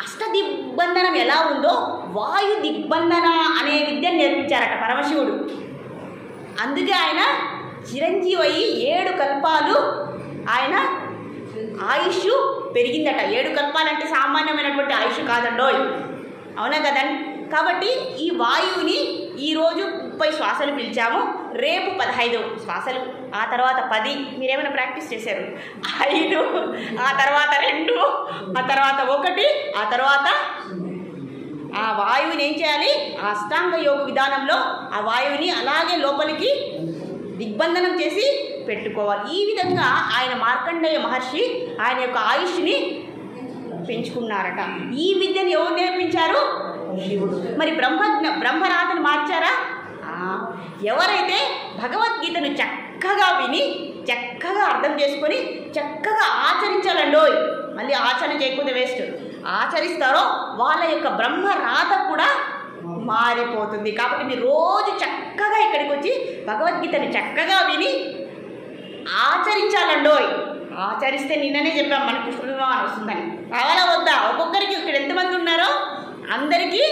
అష్టదిగ్బంధనం ఎలా ఉందో వాయు దిగ్బంధన అనే విద్యను నేర్పించారట పరమశివుడు. అందుకే ఆయన చిరంజీవి అయ్యి 7 కల్పాలు ఆయన ఆయుష్ పెరిగిందట. 7 కల్పాలంటే సామాన్యమైనటువంటి ఆయుష్ కాదండోయ్. అవునా కదండి. కాబట్టి ఈ వాయువుని ఈరోజు 30 శ్వాసలు పిలిచాము, రేపు 15 శ్వాసలు, ఆ తర్వాత 10. మీరేమైనా ప్రాక్టీస్ చేశారు? 5, ఆ తర్వాత 2, ఆ తర్వాత 1, ఆ తర్వాత ఆ వాయువుని ఏం చేయాలి? ఆ అష్టాంగ యోగ విధానంలో ఆ వాయువుని అలాగే లోపలికి దిగ్బంధనం చేసి పెట్టుకోవాలి. ఈ విధంగా ఆయన మార్కండేయ మహర్షి ఆయన యొక్క ఆయుష్ని పెంచుకున్నారట. ఈ విద్యను ఎవరు నేర్పించారు? శివుడు. మరి బ్రహ్మరాతను మార్చారా? ఎవరైతే భగవద్గీతను చక్కగా విని చక్కగా అర్థం చేసుకొని చక్కగా ఆచరించాలండోయ్. మళ్ళీ ఆచరణ చేయకపోతే వేస్ట్. ఆచరిస్తారో వాళ్ళ యొక్క బ్రహ్మరాత కూడా మారిపోతుంది. కాబట్టి మీరు రోజు చక్కగా ఇక్కడికి వచ్చి భగవద్గీతను చక్కగా విని ఆచరించాలండోయ్. ఆచరిస్తే నిన్ననే చెప్పాం మనకు పుష్ప విమానం వస్తుందని. రావాలా వద్దా? ఒక్కొక్కరికి ఇక్కడ ఎంతమంది ఉన్నారో అందరికీ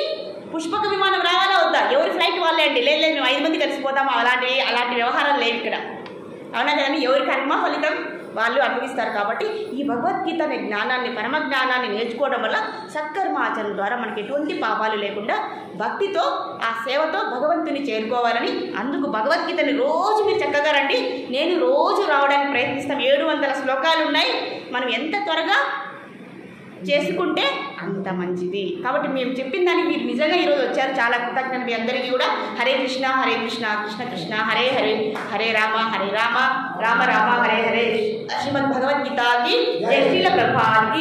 పుష్పక విమానం రావాలా వద్దా? ఎవరి ఫ్లైట్ వాళ్ళే అండి. లేదు మేము 5 మంది కలిసిపోతాము. అలాంటి వ్యవహారాలు లేవు ఇక్కడ. అవునా కదండి. ఎవరి కర్మ ఫలితం వాళ్ళు అనుభవిస్తారు. కాబట్టి ఈ భగవద్గీత అనే జ్ఞానాన్ని, పరమ జ్ఞానాన్ని నేర్చుకోవడం వల్ల సత్కర్మాచరణ ద్వారా మనకి ఎటువంటి పాపాలు లేకుండా భక్తితో ఆ సేవతో భగవంతుని చేరుకోవాలని, అందుకు భగవద్గీతని రోజు మీరు చక్కగా రండి. నేను రోజు రావడానికి ప్రయత్నిస్తాం. 700 శ్లోకాలు ఉన్నాయి. మనం ఎంత త్వరగా చేసుకుంటే అంత మంచిది. కాబట్టి మేము చెప్పిన దానికి మీరు నిజంగా ఈరోజు వచ్చారు. చాలా కృతజ్ఞతలు మీ అందరికీ కూడా. హరే కృష్ణ హరే కృష్ణ కృష్ణ కృష్ణ హరే హరే, హరే రామ రామ రామ హరే హరే. శ్రీమద్ భగవద్గీతకి జై శ్రీల ప్రభుపాదికి